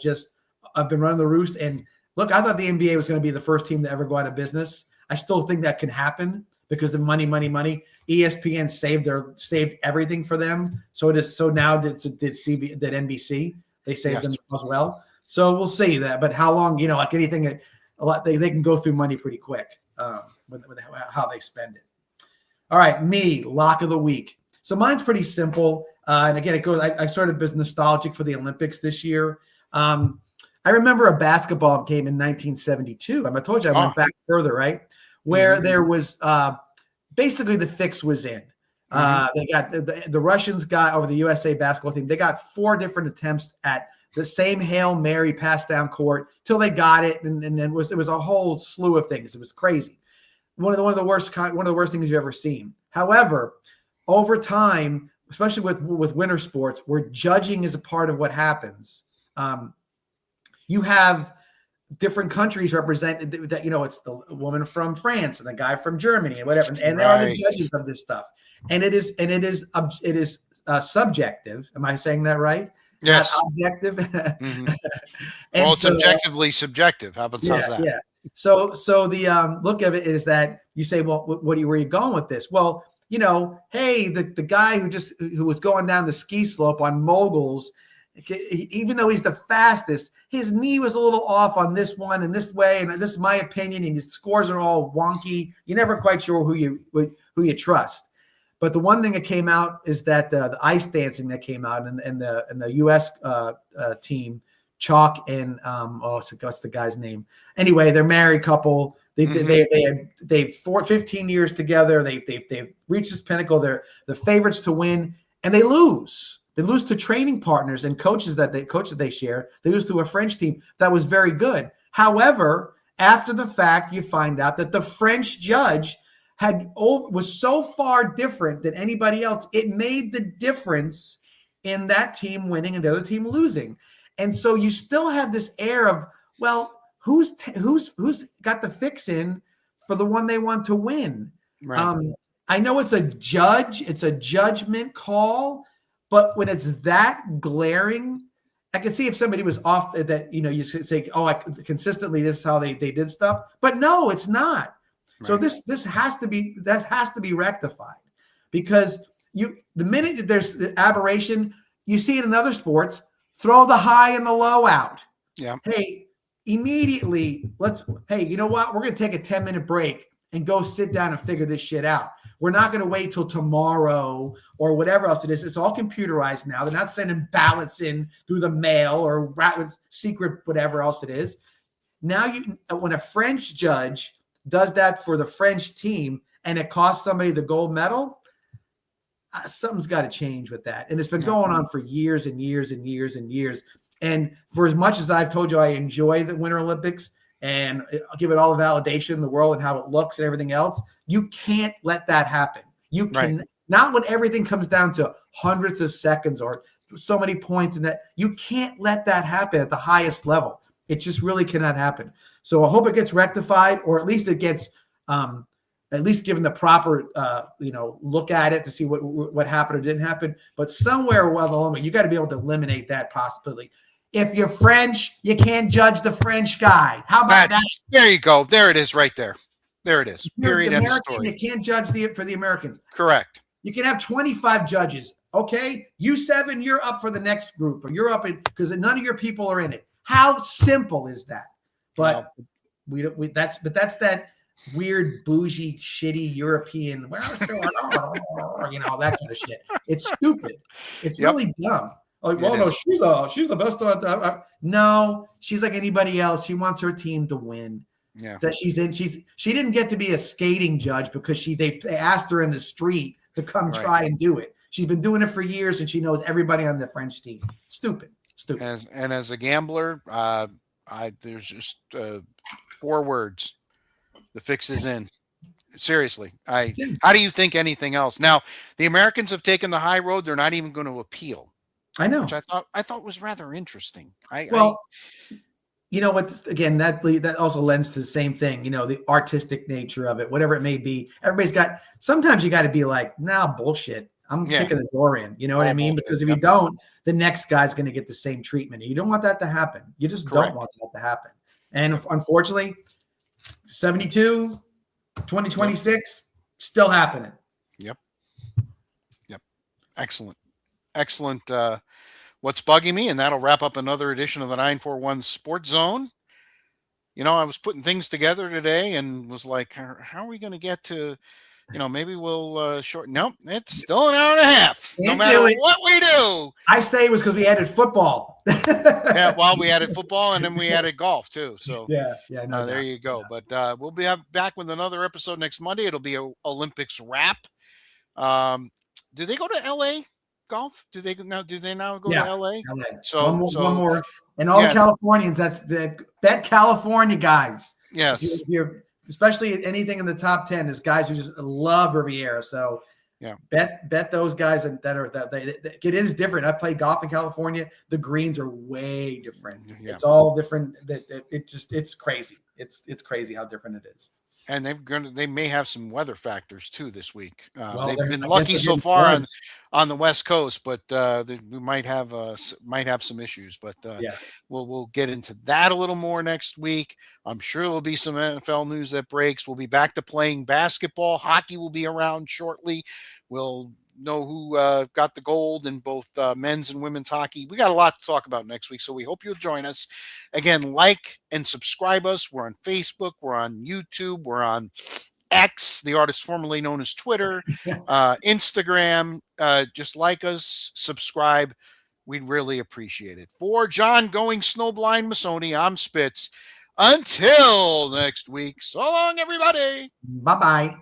been running the roost. And look, I thought the NBA was going to be the first team to ever go out of business. I still think that can happen because the money. ESPN saved everything for them. So it is. So now did NBC. They saved them as well. So we'll see that. But how long? Like anything, a lot they can go through money pretty quick with how they spend it. All right, lock of the week. So mine's pretty simple. And again, it goes. I sort of been nostalgic for the Olympics this year. I remember a basketball game in 1972. I told you I went back further, right? Where there was basically the fix was in. They got the Russians got over the USA basketball team. They got 4 different attempts at the same Hail Mary pass down court till they got it, and then it was a whole slew of things. It was crazy. One of the worst things you've ever seen. However, over time, especially with winter sports, where judging is a part of what happens, you have different countries represented. That it's the woman from France and the guy from Germany and whatever, and there are the judges of this stuff. And it is subjective. Am I saying that right? Yes. Not objective. Mm-hmm. Well, it's objectively subjective. How about that? Yeah. So the look of it is that you say, well, where are you going with this? Well, hey, the guy who was going down the ski slope on moguls, even though he's the fastest, his knee was a little off on this one and this way, and this is my opinion, and his scores are all wonky. You're never quite sure who you trust. But the one thing that came out is that the ice dancing that came out in the U.S. Team, Chalk and what's the guy's name? Anyway, they're a married couple. They've 15 years together. They've reached this pinnacle. They're the favorites to win, and they lose. They lose to training partners and coaches that they share. They lose to a French team that was very good. However, after the fact, you find out that the French judge was so far different than anybody else. It made the difference in that team winning and the other team losing. And so you still have this air of, well, who's got the fix in for the one they want to win? Right. I know it's a judgment call, but when it's that glaring, I can see if somebody was off that, you say, consistently this is how they did stuff, but no, it's not. Right. So this has to be rectified, because the minute that there's the aberration, you see it in other sports. Throw the high and the low out. Yeah. Hey, immediately you know what? We're going to take a 10-minute break and go sit down and figure this shit out. We're not going to wait till tomorrow or whatever else it is. It's all computerized now. They're not sending ballots in through the mail or secret whatever else it is. Now when a French judge does that for the French team and it costs somebody the gold medal, something's got to change with that. And it's been going on for years and years and years and years. And for as much as I've told you I enjoy the Winter Olympics and I'll give it all the validation in the world and how it looks and everything else, you can't let that happen. You can not when everything comes down to hundreds of seconds or so many points, and that you can't let that happen at the highest level. It just really cannot happen. So I hope it gets rectified, or at least it gets at least given the proper look at it to see what happened or didn't happen. But somewhere along the way, you got to be able to eliminate that possibility. If you're French, you can't judge the French guy. How about that? There you go. There it is right there. There it is. Period. End of story. You can't judge for the Americans. Correct. You can have 25 judges. Okay, you 7, you're up for the next group, or you're up because none of your people are in it. How simple is that? But that's that weird, bougie, shitty European, that kind of shit. It's stupid. It's really dumb. Like, well, no, she's the best. No, she's like anybody else. She wants her team to win. Yeah. That she didn't get to be a skating judge because they asked her in the street to come try and do it. She's been doing it for years, and she knows everybody on the French team. Stupid. As a gambler, there's just 4 words: the fix is in. Seriously, how do you think anything else? Now, the Americans have taken the high road. They're not even going to appeal. I know, which I thought was rather interesting. You know what? Again, that also lends to the same thing. The artistic nature of it, whatever it may be. Everybody's got. Sometimes you got to be like, nah, bullshit. I'm kicking the door in. You know what I mean? Because if you don't, the next guy's going to get the same treatment. You don't want that to happen. You just don't want that to happen. And unfortunately, 72, 2026, still happening. Yep. Excellent. What's bugging me, and that'll wrap up another edition of the 941 Sports Zone. I was putting things together today and was like, how are we going to get to, maybe we'll shorten. Nope, it's still an hour and a half. No matter what we do. I say it was because we added football. We added football, and then we added golf too. So there you go. But we'll be back with another episode next Monday. It'll be a Olympics wrap. Do they go to LA? golf? Do they now go Yeah. to LA? LA. So One more. And all yeah. the Californians, that's the bet California guys. Yes. If you're especially anything in the top 10 is guys who just love Riviera. So yeah, bet those guys that it is different. I played golf in California. The greens are way different. Yeah. It's all different. It's crazy. It's crazy how different it is. And they may have some weather factors too this week. They've I been guess lucky they're so getting far floods. on the West Coast, but we might have some issues. But Yeah. we'll get into that a little more next week. I'm sure there'll be some NFL news that breaks. We'll be back to playing basketball. Hockey will be around shortly. We'll know who got the gold in both men's and women's hockey. We got a lot to talk about next week, so we hope you'll join us. Again, like and subscribe us. We're on Facebook. We're on YouTube. We're on X, the artist formerly known as Twitter, Instagram. Just like us, subscribe. We'd really appreciate it. For John Going Snowblind Masoni, I'm Spitz. Until next week, so long, everybody. Bye-bye.